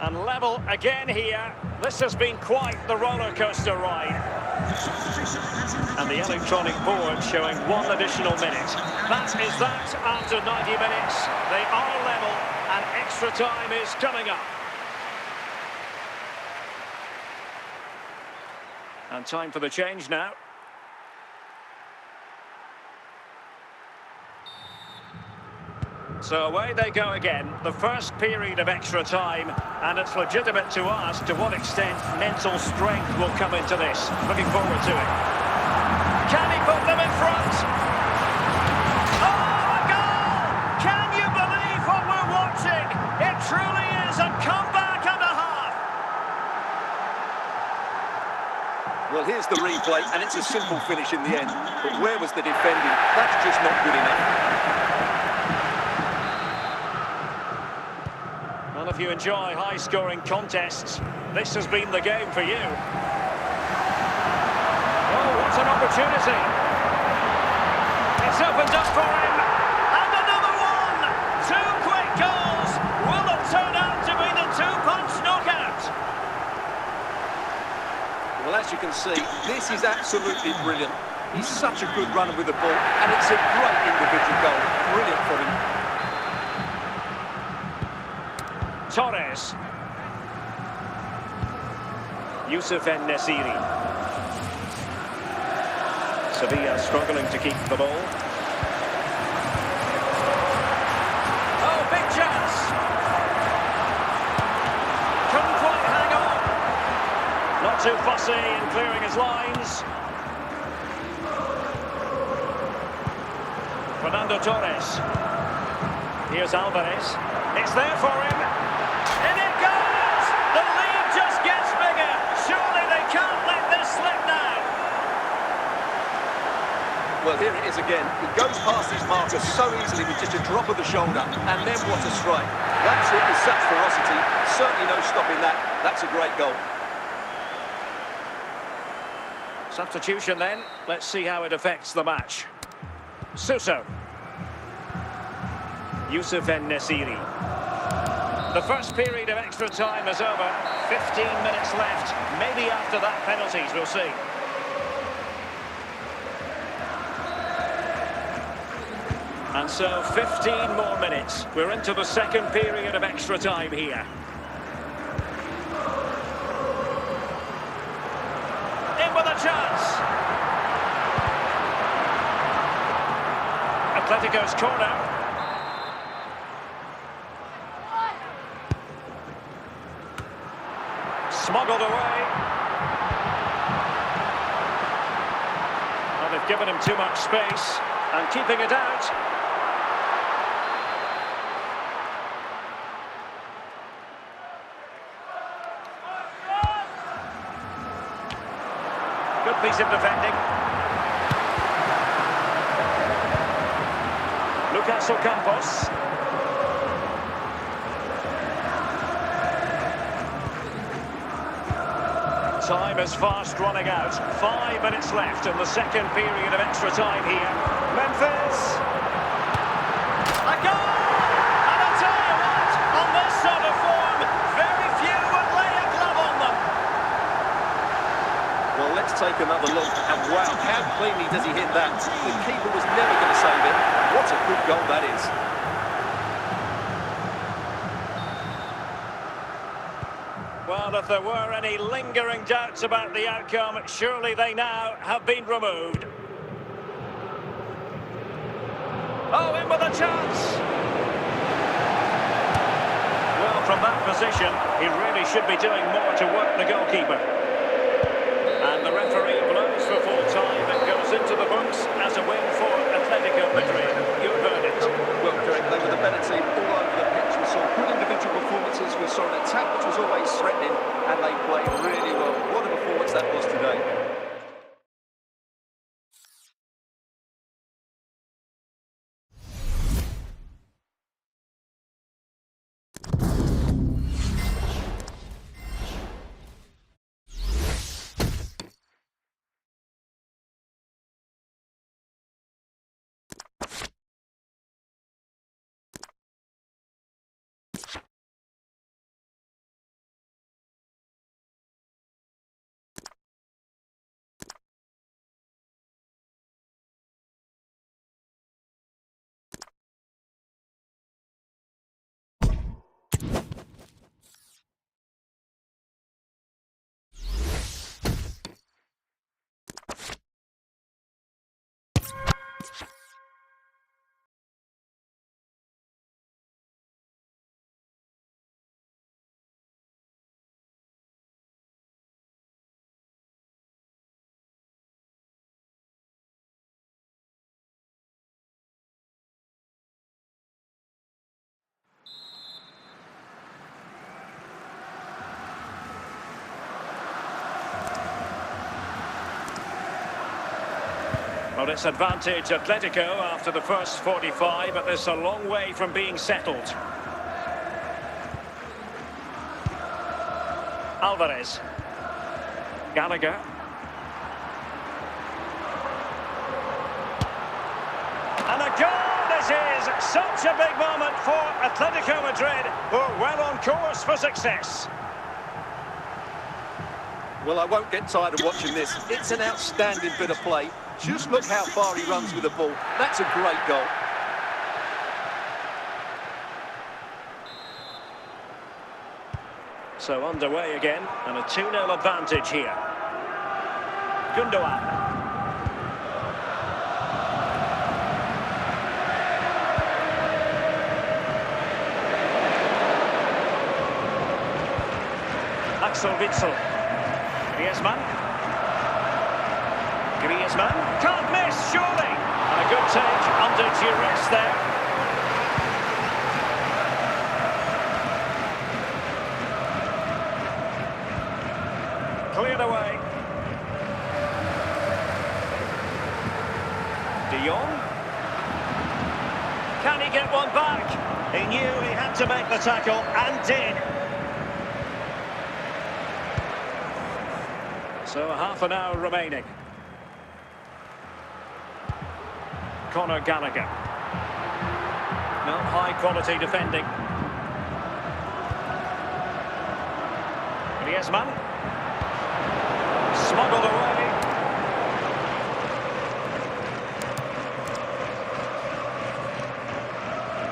And level again here. This has been quite the roller coaster ride. And the electronic board showing 1 additional minute. That is that after 90 minutes. They are level and extra time is coming up. And time for the change now. So away they go again, the first period of extra time, and it's legitimate to ask to what extent mental strength will come into this. Looking forward to it. Can he put them in front? Oh, a goal! Can you believe what we're watching? It truly is a comeback and a half.
Well, here's the replay, and it's a simple finish in the end. But where was the defending? That's just not good enough.
Well, if you enjoy high-scoring contests, this has been the game for you. Oh, what an opportunity. It's opened up for him. And another one! Two quick goals. Will it turn out to be the two-punch knockout?
Well, as you can see, this is absolutely brilliant. He's such a good runner with the ball, and it's a great individual goal. Brilliant for him.
Torres. Youssef En-Nesyri. Sevilla struggling to keep the ball. Oh, big chance! Couldn't quite hang on. Not too fussy in clearing his lines. Fernando Torres. Here's Alvarez. It's there for him. In it goes! The lead just gets bigger. Surely they can't let this slip now.
Well, here it is again. He goes past his marker so easily with just a drop of the shoulder, and then what a strike. That's it with such ferocity. Certainly no stopping that. That's a great goal.
Substitution then. Let's see how it affects the match. Suso. Youssef En-Nesyri. The first period of extra time is over. 15 minutes left. Maybe after that, penalties, we'll see. And so 15 more minutes. We're into the second period of extra time here. In with a chance. Atletico's corner. Smuggled away. Well, they've given him too much space and keeping it out. Good piece of defending. Lucas Ocampos. Time is fast running out. 5 minutes left in the second period of extra time here. Memphis! A goal! And I'll tell you what, on this sort of form, very few would lay a glove on them.
Well, let's take another look. And wow, how cleanly does he hit that? The keeper was never going to save it. What a good goal that is.
Well, if there were any lingering doubts about the outcome, surely they now have been removed. Oh, in with a chance! Well, from that position, he really should be doing more to work the goalkeeper. And the referee blows for full time. It goes into the books as a win for Atletico Madrid. You heard it.
Well, Derek, they were the better team all over the pitch. We saw good individual performances. We saw an attack which was always threatening, and they played really well. What a performance that was today.
Well, it's advantage Atletico after the first 45, but this is a long way from being settled. Alvarez. Gallagher. And a goal! This is such a big moment for Atletico Madrid, who are well on course for success.
Well, I won't get tired of watching this. It's an outstanding bit of play. Just look how far he runs with the ball. That's a great goal.
So underway again, and a 2-0 advantage here. Gundogan. Axel Witsel. Griezmann. Griezmann. Can't miss, surely. And a good take under duress there. Cleared away. De Jong. Can he get one back? He knew he had to make the tackle and did. So half an hour remaining. Conor Gallagher. No high quality defending. Griezmann. Smuggled away.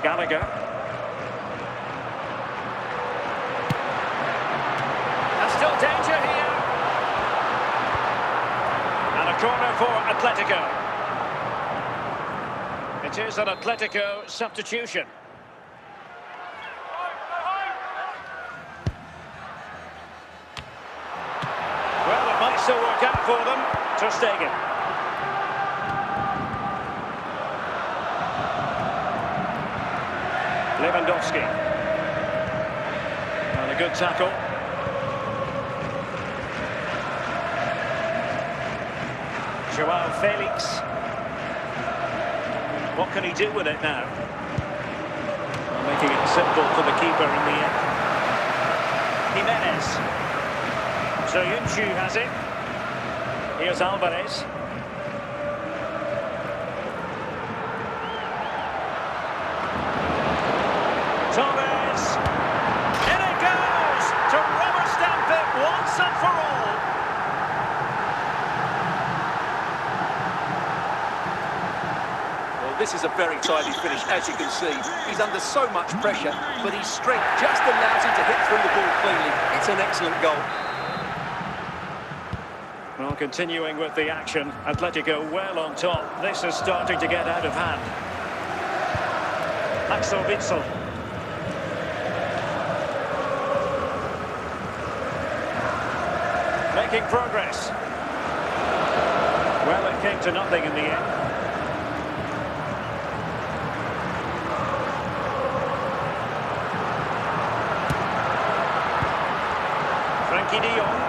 Gallagher. There's still danger here. And a corner for Atletico. It is an Atletico substitution. Well, it might still work out for them. Ter Stegen. Lewandowski. And a good tackle. Joao Felix. What can he do with it now? Well, making it simple for the keeper in the end. Jimenez. Soyuncu has it. Here's Alvarez. Torres. In it goes! To rubber stamp it once and for all.
This is a very tidy finish, as you can see. He's under so much pressure, but his strength just allows him to hit through the ball cleanly. It's an excellent goal.
Well, continuing with the action, Atletico well on top. This is starting to get out of hand. Axel Witsel. Making progress. Well, it came to nothing in the end. Frenkie de Jong.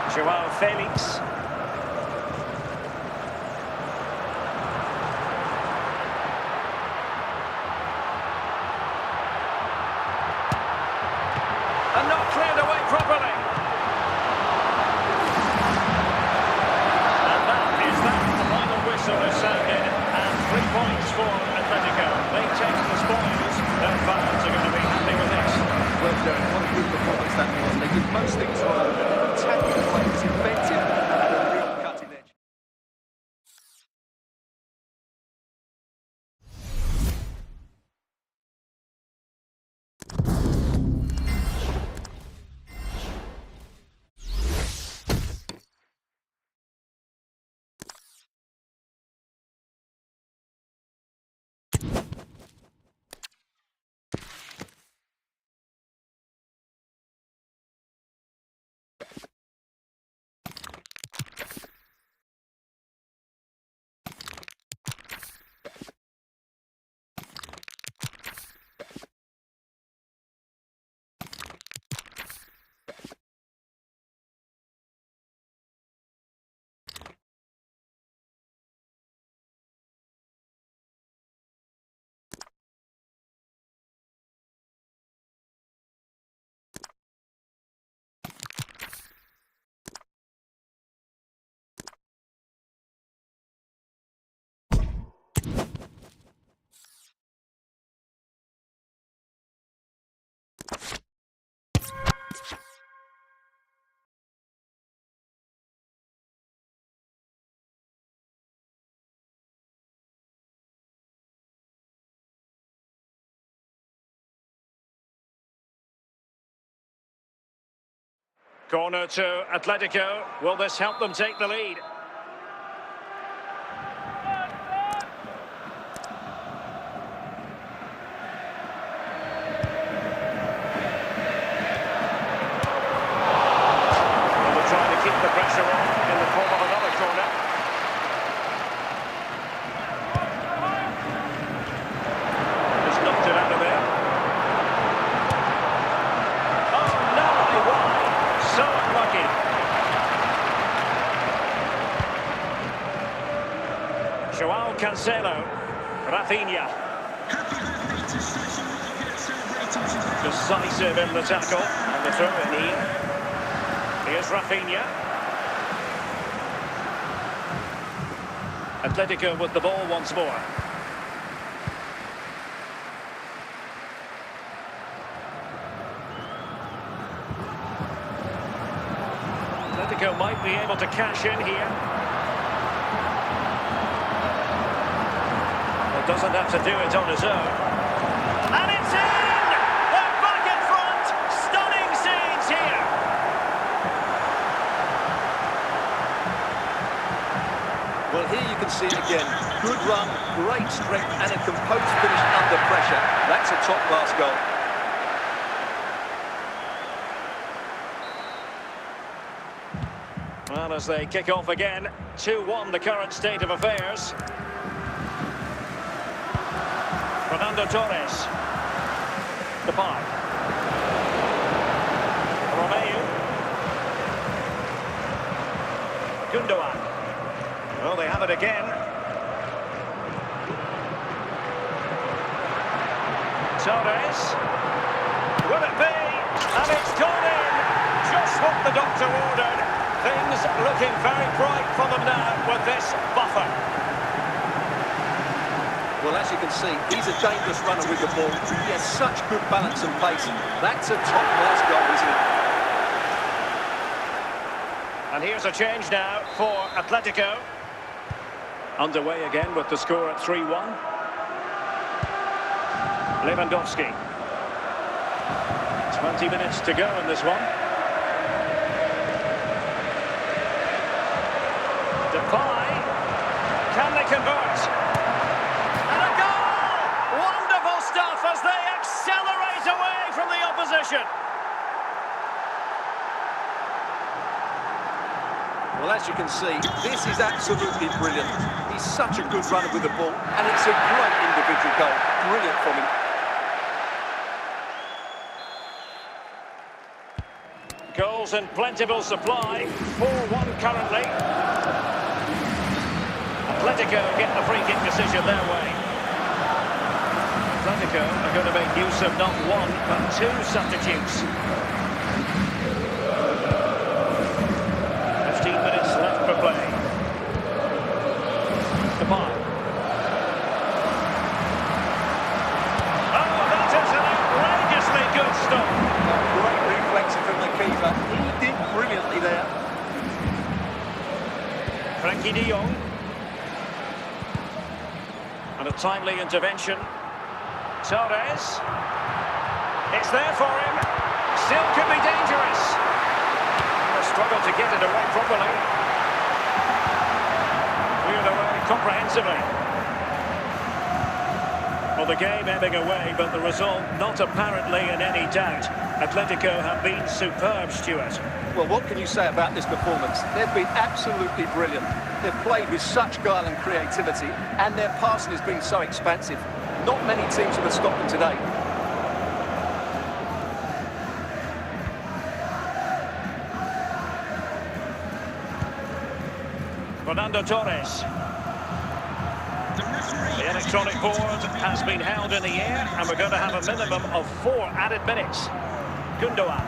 Joao Felix. And not cleared away properly. And that is that. The final whistle is sounded. And 3 points for Atletico. They take the spoils. Their fans are going to be happy with this.
Well done. What a good performance that was. They did most things right. Attacking play was inventive.
Corner to Atletico. Will this help them take the lead? Well, they're trying to keep the pressure on in the form of another corner. Just knocked it out of there. Oh, narrowly wide. So unlucky. Joao Cancelo. Rafinha.
Happy birthday to Social Market celebrating today.
Decisive in the tackle. And the throw in here. Here's Rafinha. Atletico with the ball once more. Atletico might be able to cash in here. Well, doesn't have to do it on his own. And it's in! They're back in front! Stunning scenes here!
Well, here you can see it again. Good run, great strength, and a composed finish under pressure. That's a top-class goal.
Well, as they kick off again, 2-1 the current state of affairs. Fernando Torres. Depay. Romeu. Gundogan. Well, they have it again. Torres. Will it be? And it's gone in! Just what the doctor ordered. Things looking very bright for them now with this buffer.
Well, as you can see, he's a dangerous runner with the ball. He has such good balance and pace. That's a top-class goal, isn't it?
And here's a change now for Atletico. Underway again with the score at 3-1. Lewandowski. 20 minutes to go in this one. Depay. Can they convert? And a goal! Wonderful stuff as they accelerate away from the opposition.
Well, as you can see, this is absolutely brilliant. He's such a good runner with the ball, and it's a great individual goal. Brilliant from him.
Goals in plentiful supply. 4-1 currently. Atletico get the free kick decision their way. Atletico are going to make use of not one, but two substitutes. 15 minutes left for play. Depay. Oh, that is an outrageously good stop.
Great reflection from the keeper. He did brilliantly there.
Frankie de Jong. And a timely intervention. Torres. It's there for him. Still could be dangerous. A struggle to get it away properly. Cleared away comprehensively. Well, the game ebbing away, but the result not apparently in any doubt. Atletico have been superb, Stuart.
Well, what can you say about this performance? They've been absolutely brilliant. They've played with such guile and creativity, and their passing has been so expansive. Not many teams would have stopped them today.
Fernando Torres. The electronic board has been held in the air, and we're going to have a minimum of 4 added minutes. Gundogan.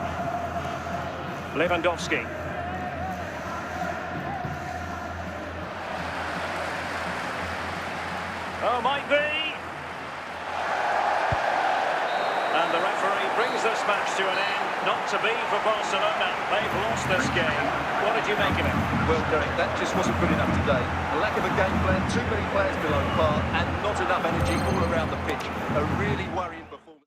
Lewandowski. Oh, might be. And the referee brings this match to an end. Not to be for Barcelona. They've lost this game. What did you make of it?
Well, Derek, that just wasn't good enough today. A lack of a game plan, too many players below par, and not enough energy all around the pitch. A really worrying performance.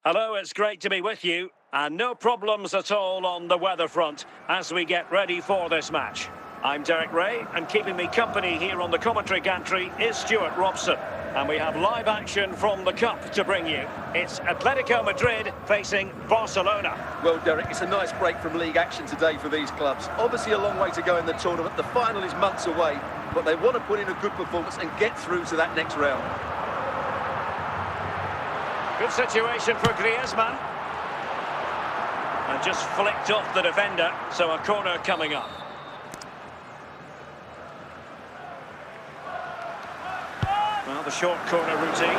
Hello, it's great to be with you. And no problems at all on the weather front as we get ready for this match. I'm Derek Ray, and keeping me company here on the commentary gantry is Stuart Robson. And we have live action from the Cup to bring you. It's Atletico Madrid facing Barcelona.
Well, Derek, it's a nice break from league action today for these clubs. Obviously a long way to go in the tournament. The final is months away, but they want to put in a good performance and get through to that next round.
Good situation for Griezmann. And just flicked off the defender, so a corner coming up. Well, the short corner routine.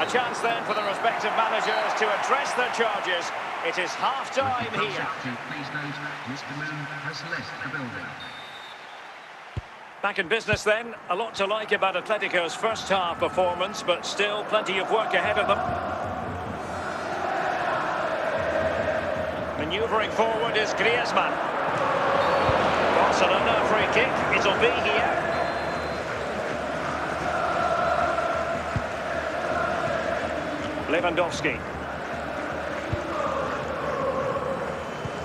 A chance then for the respective managers to address their charges. It is half-time here.
Please note, Mr. Moon has left the building.
Back in business then. A lot to like about Atletico's first half performance, but still plenty of work ahead of them. Manoeuvring forward is Griezmann. Barcelona free kick. It'll be here. Lewandowski.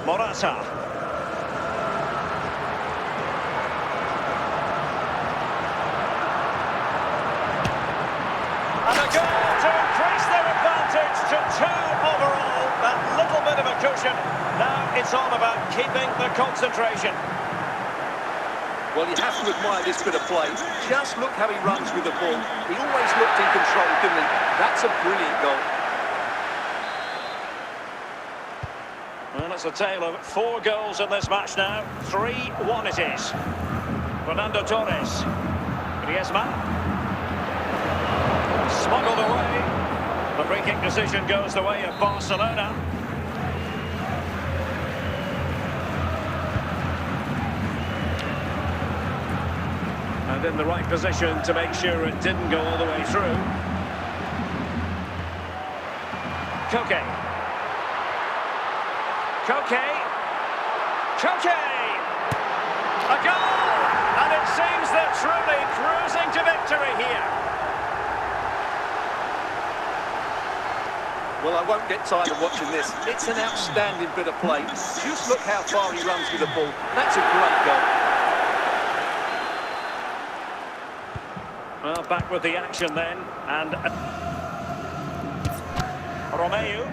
Morata. And a goal to increase their advantage to 2 overall. That little bit of a cushion. Now it's all about keeping the concentration.
Well, you have to admire this bit of play. Just look how he runs with the ball. He always looked in control, didn't he? That's a brilliant goal.
Well, it's a tale of 4 goals in this match now. 3-1 it is. Fernando Torres. Griezmann. Smuggled away. The free kick decision goes the way of Barcelona. And in the right position to make sure it didn't go all the way through. Koke. A goal! And it seems they're truly cruising to victory here.
Well, I won't get tired of watching this. It's an outstanding bit of play. Just look how far he runs with the ball. That's a great goal.
Well, back with the action then. And Romeu.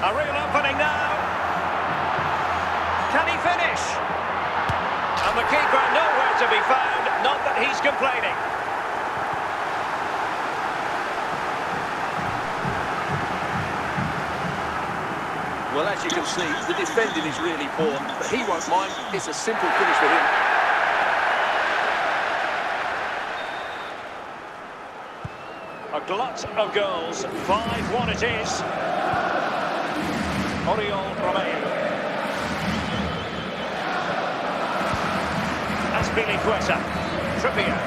A real opening now. Can he finish? And the keeper nowhere to be found. Not that he's complaining.
Well, as you can see, the defending is really poor, but he won't mind. It's a simple finish for him.
A glut of goals. 5-1 it is. Oriol Romeu. Azpilicueta. Trippier.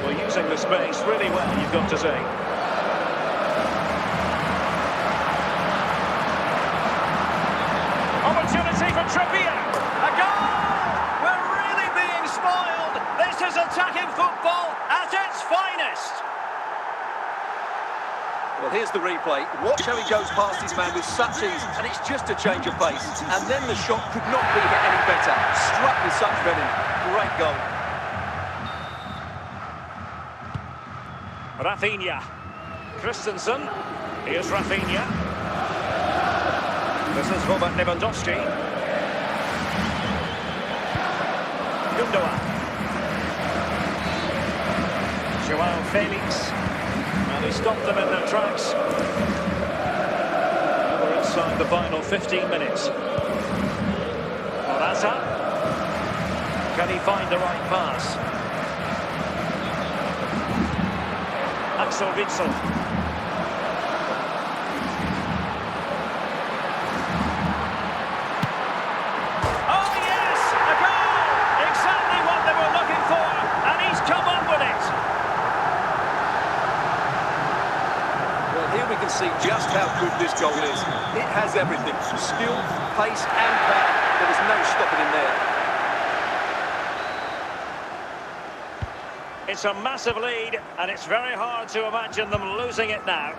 Well, using the space really well, you've got to say. Opportunity for Trippier. A goal! We're really being spoiled. This is attacking football at its finest.
Well, here's the replay. Watch how he goes past his man with such ease, and it's just a change of pace. And then the shot could not be hit any better. Struck with such venom. Great goal.
Rafinha. Christensen. Here's Rafinha. This is Robert Lewandowski. Gundogan. Joao Felix. And he stopped them in their tracks. And we're inside the final 15 minutes. Morata. Can he find the right pass? Axel Witsel. Oh yes! A goal! Exactly what they were looking for, and he's come up with it.
Well, here we can see just how good this goal is. It has everything. Skill, pace and power. There is no stopping him there.
It's a massive lead, and it's very hard to imagine them losing it now.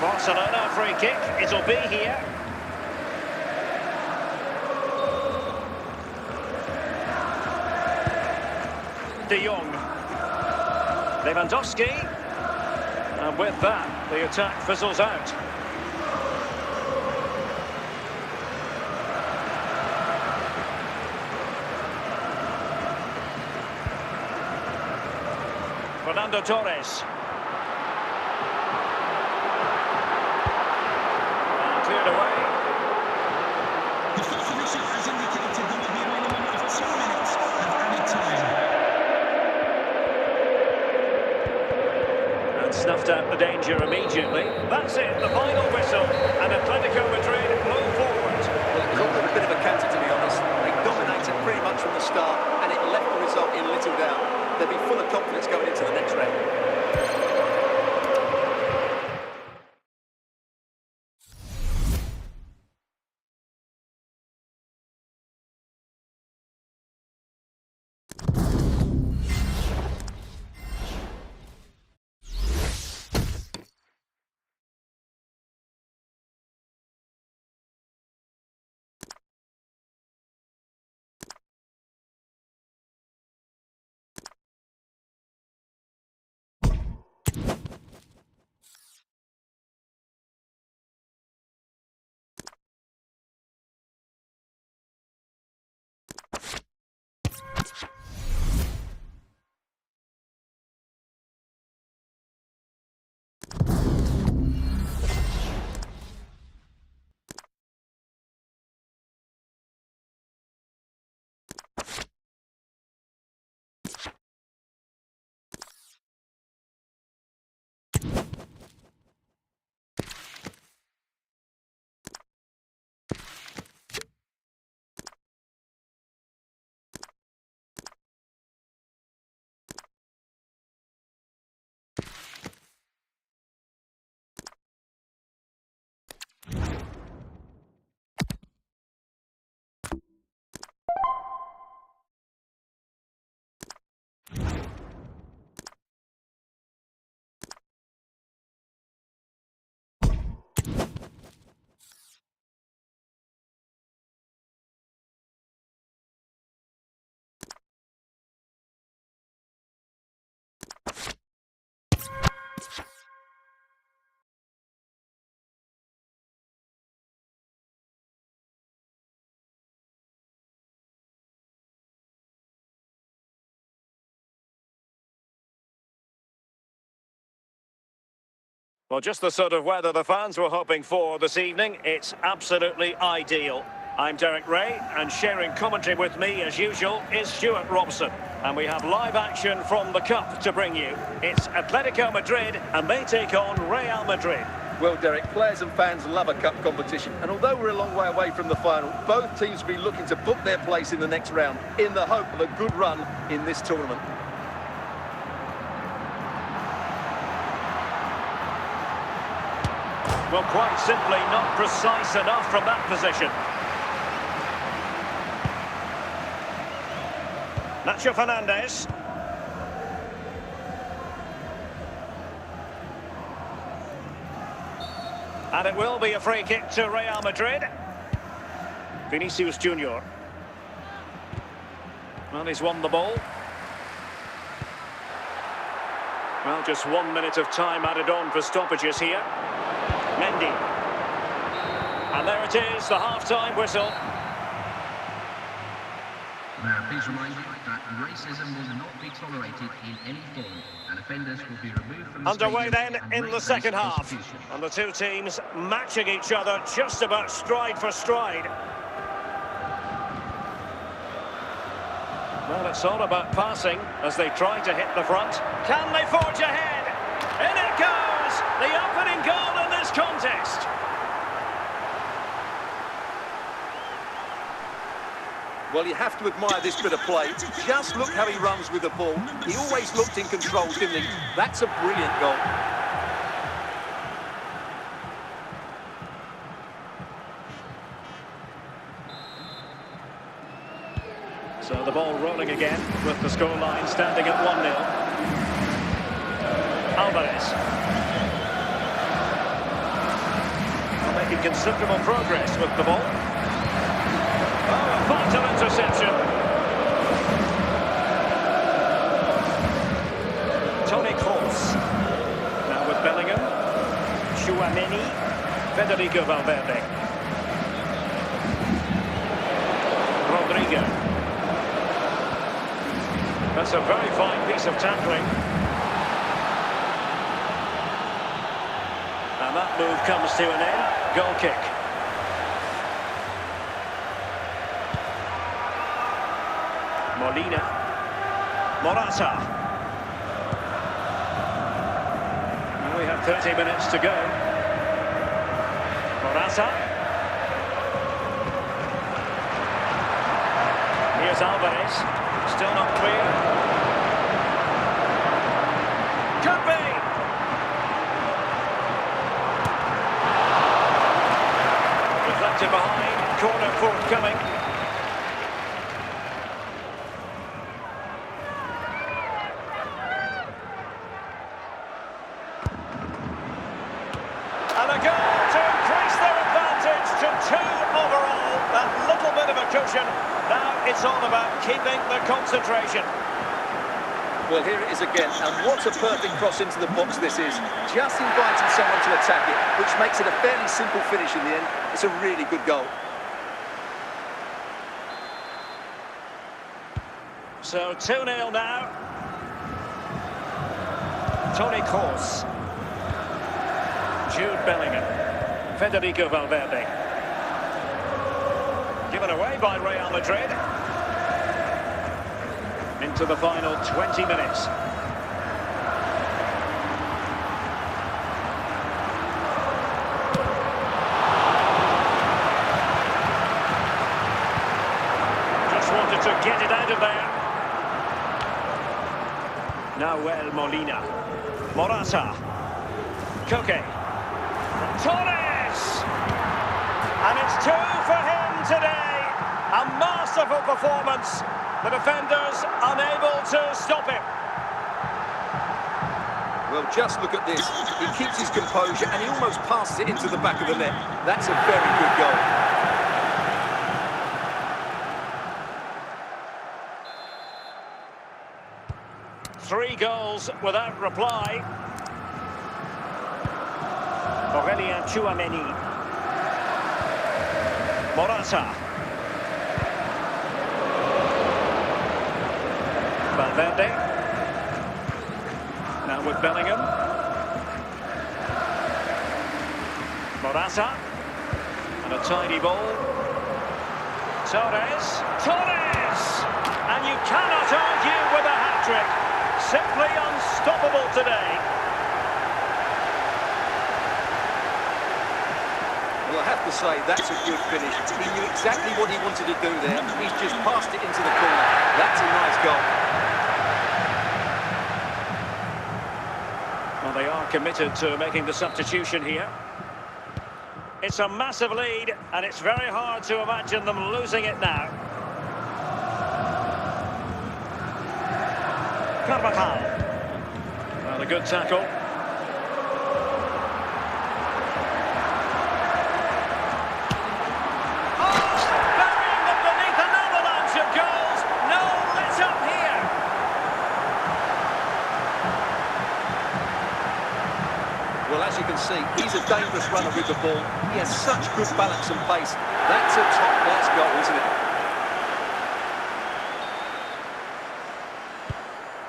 Barcelona free kick, it'll be here. De Jong. Lewandowski. And with that, the attack fizzles out. Fernando Torres. And cleared away.
The first official has indicated there will be a minimum of 2 minutes of added time.
And snuffed out the danger immediately. That's it, the final whistle. And Atletico Madrid move forward.
Well, it called them a bit of a canter, to be honest. They dominated pretty much from the start, and it left the result in little doubt. They'll be full of confidence going into the next round.
Well, just the sort of weather the fans were hoping for this evening. It's absolutely ideal. I'm Derek Ray, and sharing commentary with me, as usual, is Stuart Robson. And we have live action from the Cup to bring you. It's Atletico Madrid, and they take on Real Madrid.
Well, Derek, players and fans love a cup competition. And although we're a long way away from the final, both teams will be looking to book their place in the next round in the hope of a good run in this tournament.
Well, quite simply not precise enough from that position. Nacho Fernandez. And it will be a free kick to Real Madrid. Vinicius Junior. Well, he's won the ball. Well, just 1 minute of time added on for stoppages here. Mendy. And there it is, the half-time whistle.
Now, please remind you that racism will not be tolerated in any form, and offenders will be removed from the
Underway
stadium
then
and
in the
race-based
second half.
prosecution.
And the two teams matching each other just about stride for stride. Well, it's all about passing as they try to hit the front. Can they forge ahead? In it goes! The opening goal in this contest.
Well, you have to admire this bit of play. Just look how he runs with the ball. He always looked in control, didn't he? That's a brilliant goal.
So the ball rolling again with the scoreline standing at 1-0. Alvarez. Making considerable progress with the ball. Oh, a vital interception. Toni Kroos. Now with Bellingham. Tchouaméni. Federico Valverde. Rodrigo. That's a very fine piece of tackling. And that move comes to an end. Goal kick. Molina. Morata. And we have 30 minutes to go. Morata. Here's Alvarez. Still not clear. Could be. Deflected behind. Corner forthcoming. And a goal to increase their advantage to 2 overall. That little bit of a cushion. Now it's all about keeping the concentration.
Well, here it is again, and what a perfect cross into the box this is. Just inviting someone to attack it, which makes it a fairly simple finish in the end. It's a really good goal.
So 2-0 now. Toni Kroos. Jude Bellingham. Federico Valverde. Given away by Real Madrid. Into the final 20 minutes. Just wanted to get it out of there. Nahuel Molina. Morata. Koke. Torres! And it's 2 for him today. A masterful performance. The defenders unable to stop him.
Well, just look at this. He keeps his composure and he almost passes it into the back of the net. That's a very good goal.
3 goals without reply. Aurélien Tchouaméni. Morata. Valverde. Now with Bellingham. Morata. And a tidy ball. Torres. Torres! And you cannot argue with a hat-trick. Simply unstoppable today.
Well, I have to say, that's a good finish. He knew exactly what he wanted to do there. He's just passed it into the corner. That's a nice goal.
Well, they are committed to making the substitution here. It's a massive lead, and it's very hard to imagine them losing it now. Carvajal. Well, a good tackle.
Well, as you can see, he's a dangerous runner with the ball. He has such good balance and pace. That's a top-class goal, isn't it?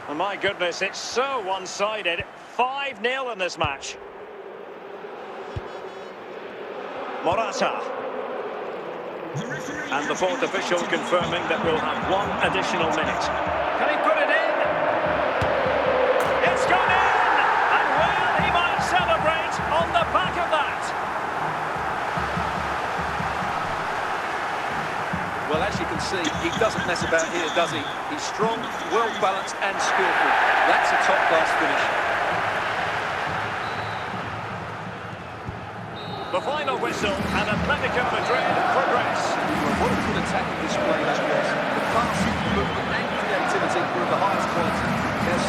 Oh, my goodness, it's so one-sided. 5-0 in this match. Morata. And the fourth official confirming that we'll have 1 additional minute. Can he put it in? It's gone in! And well, he might celebrate on the back of that.
Well, as you can see, he doesn't mess about here, does he? He's strong, well-balanced and skillful. That's a top-class finish.
The final whistle, and Atletico Madrid progress.
Well, what a good attacking display that was. The pass,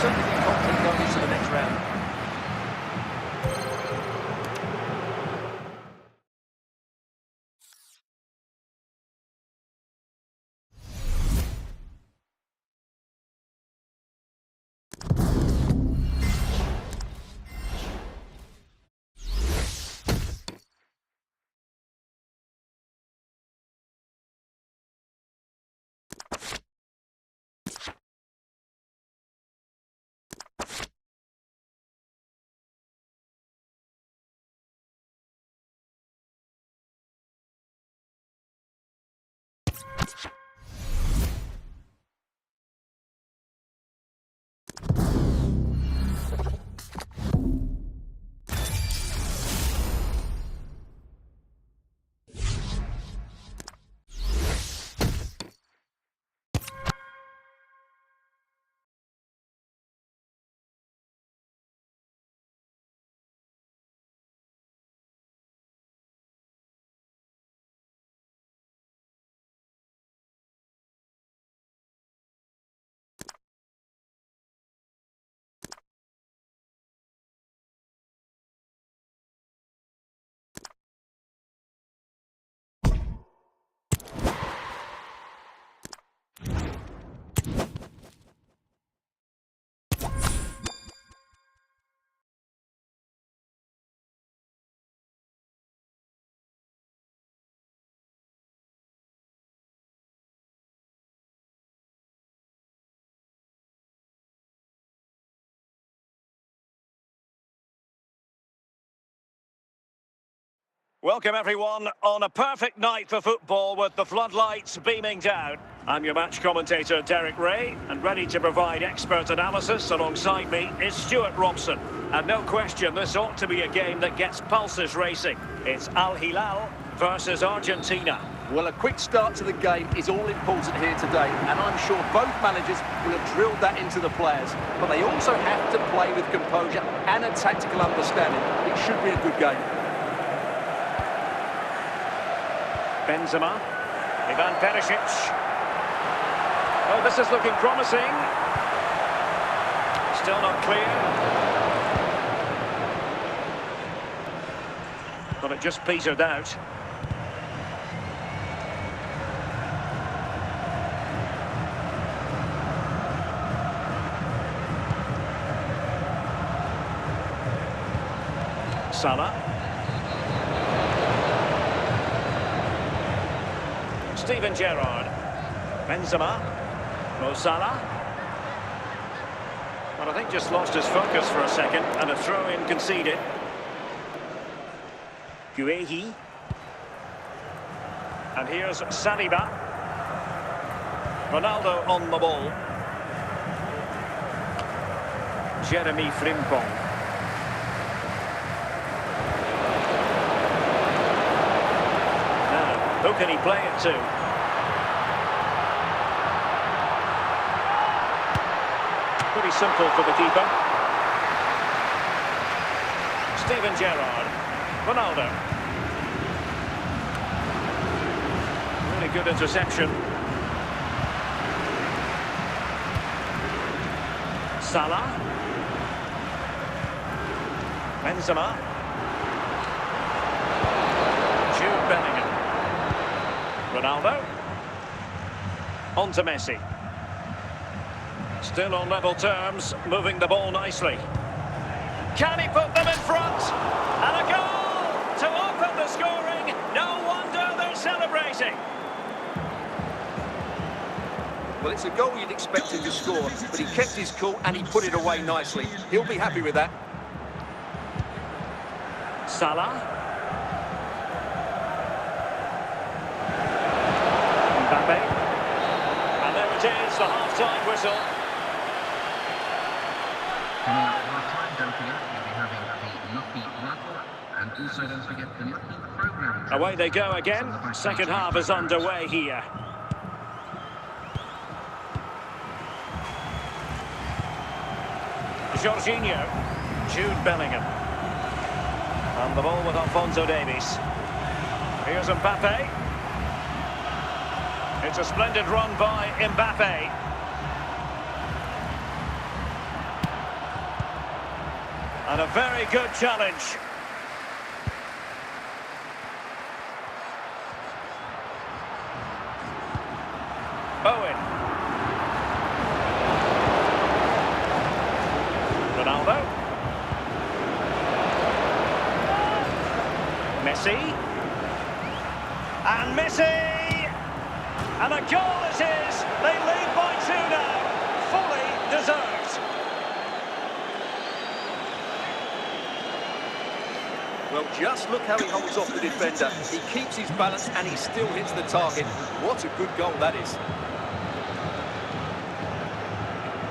certainly be confident going into the next round.
Welcome everyone on a perfect night for football with the floodlights beaming down. I'm your match commentator Derek Ray, and ready to provide expert analysis alongside me is Stuart Robson. And no question, this ought to be a game that gets pulses racing. It's Al Hilal versus Argentina.
Well, a quick start to the game is all important here today, and I'm sure both managers will have drilled that into the players. But they also have to play with composure and a tactical understanding. It should be a good game.
Benzema, Ivan Perisic. Oh, this is looking promising. Still not clear. But it just petered out. Salah. Steven Gerrard, Benzema, Mo Salah. Well, I think just lost his focus for a second, and a throw-in conceded. Guehi. And here's Saliba. Ronaldo on the ball. Jeremy Frimpong. Now, who can he play it to? Pretty simple for the keeper. Steven Gerrard. Ronaldo. Really good interception. Salah. Benzema. Jude Bellingham. Ronaldo. On to Messi. Still on level terms, moving the ball nicely. Can he put them in front? And a goal to open the scoring. No wonder they're celebrating.
Well, it's a goal you'd expect him to score, but he kept his cool and he put it away nicely. He'll be happy with that.
Salah. Mbappe. And there it is, the half-time whistle.
Coming up at half-time, don't forget, we'll be having the Lucky Raffle, and also don't forget the Lucky Programme.
Away they go again. Second half is underway here. Jorginho. Jude Bellingham. And the ball with Alphonso Davies. Here's Mbappe. It's a splendid run by Mbappe. And a very good challenge. Owen. Ronaldo. Messi. And Messi! And a goal it is! They lead by 2 now. Fully deserved.
Well, just look how he holds off the defender. He keeps his balance and he still hits the target. What a good goal that is.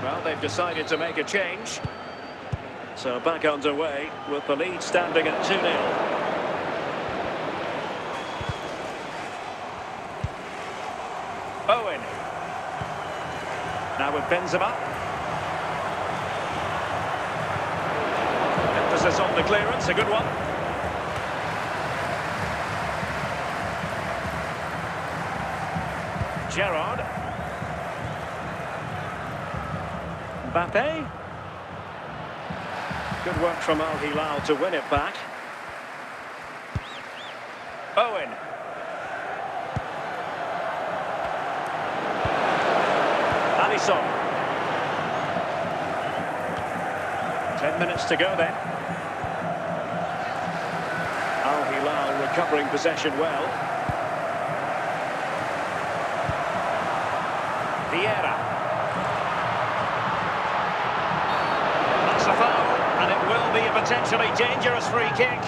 Well, they've decided to make a change. So back underway with the lead standing at 2-0. Owen. Now with Benzema. Emphasis on the clearance, a good one. Gerrard. Mbappe. Good work from Al Hilal to win it back. Owen. Alisson. 10 minutes to go then. Al Hilal recovering possession well. Vieira. That's a foul, and it will be a potentially dangerous free kick.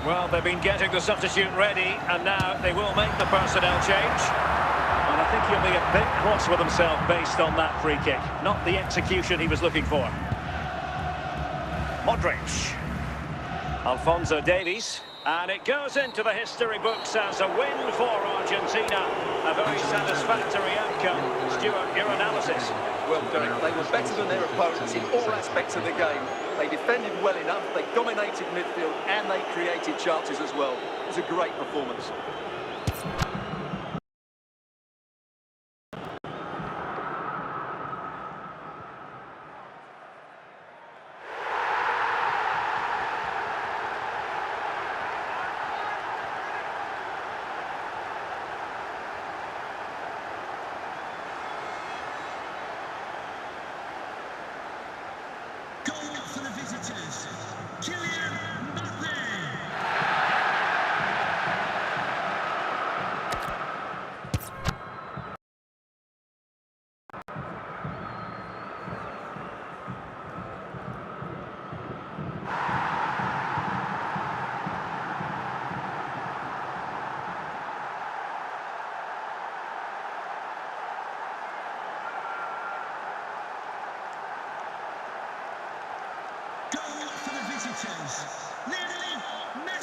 Well, they've been getting the substitute ready, and now they will make the personnel change. And I think he'll be a bit cross with himself based on that free kick. Not the execution he was looking for. Modric. Alphonso Davies. And it goes into the history books as a win for Argentina. A very satisfactory outcome. Stuart, your analysis.
Well, Derek, they were better than their opponents in all aspects of the game. They defended well enough, they dominated midfield, and they created chances as well. It was a great performance.
Goal for the visitors. Kylian Mbappe. Goal for the visitors. Lionel Messi.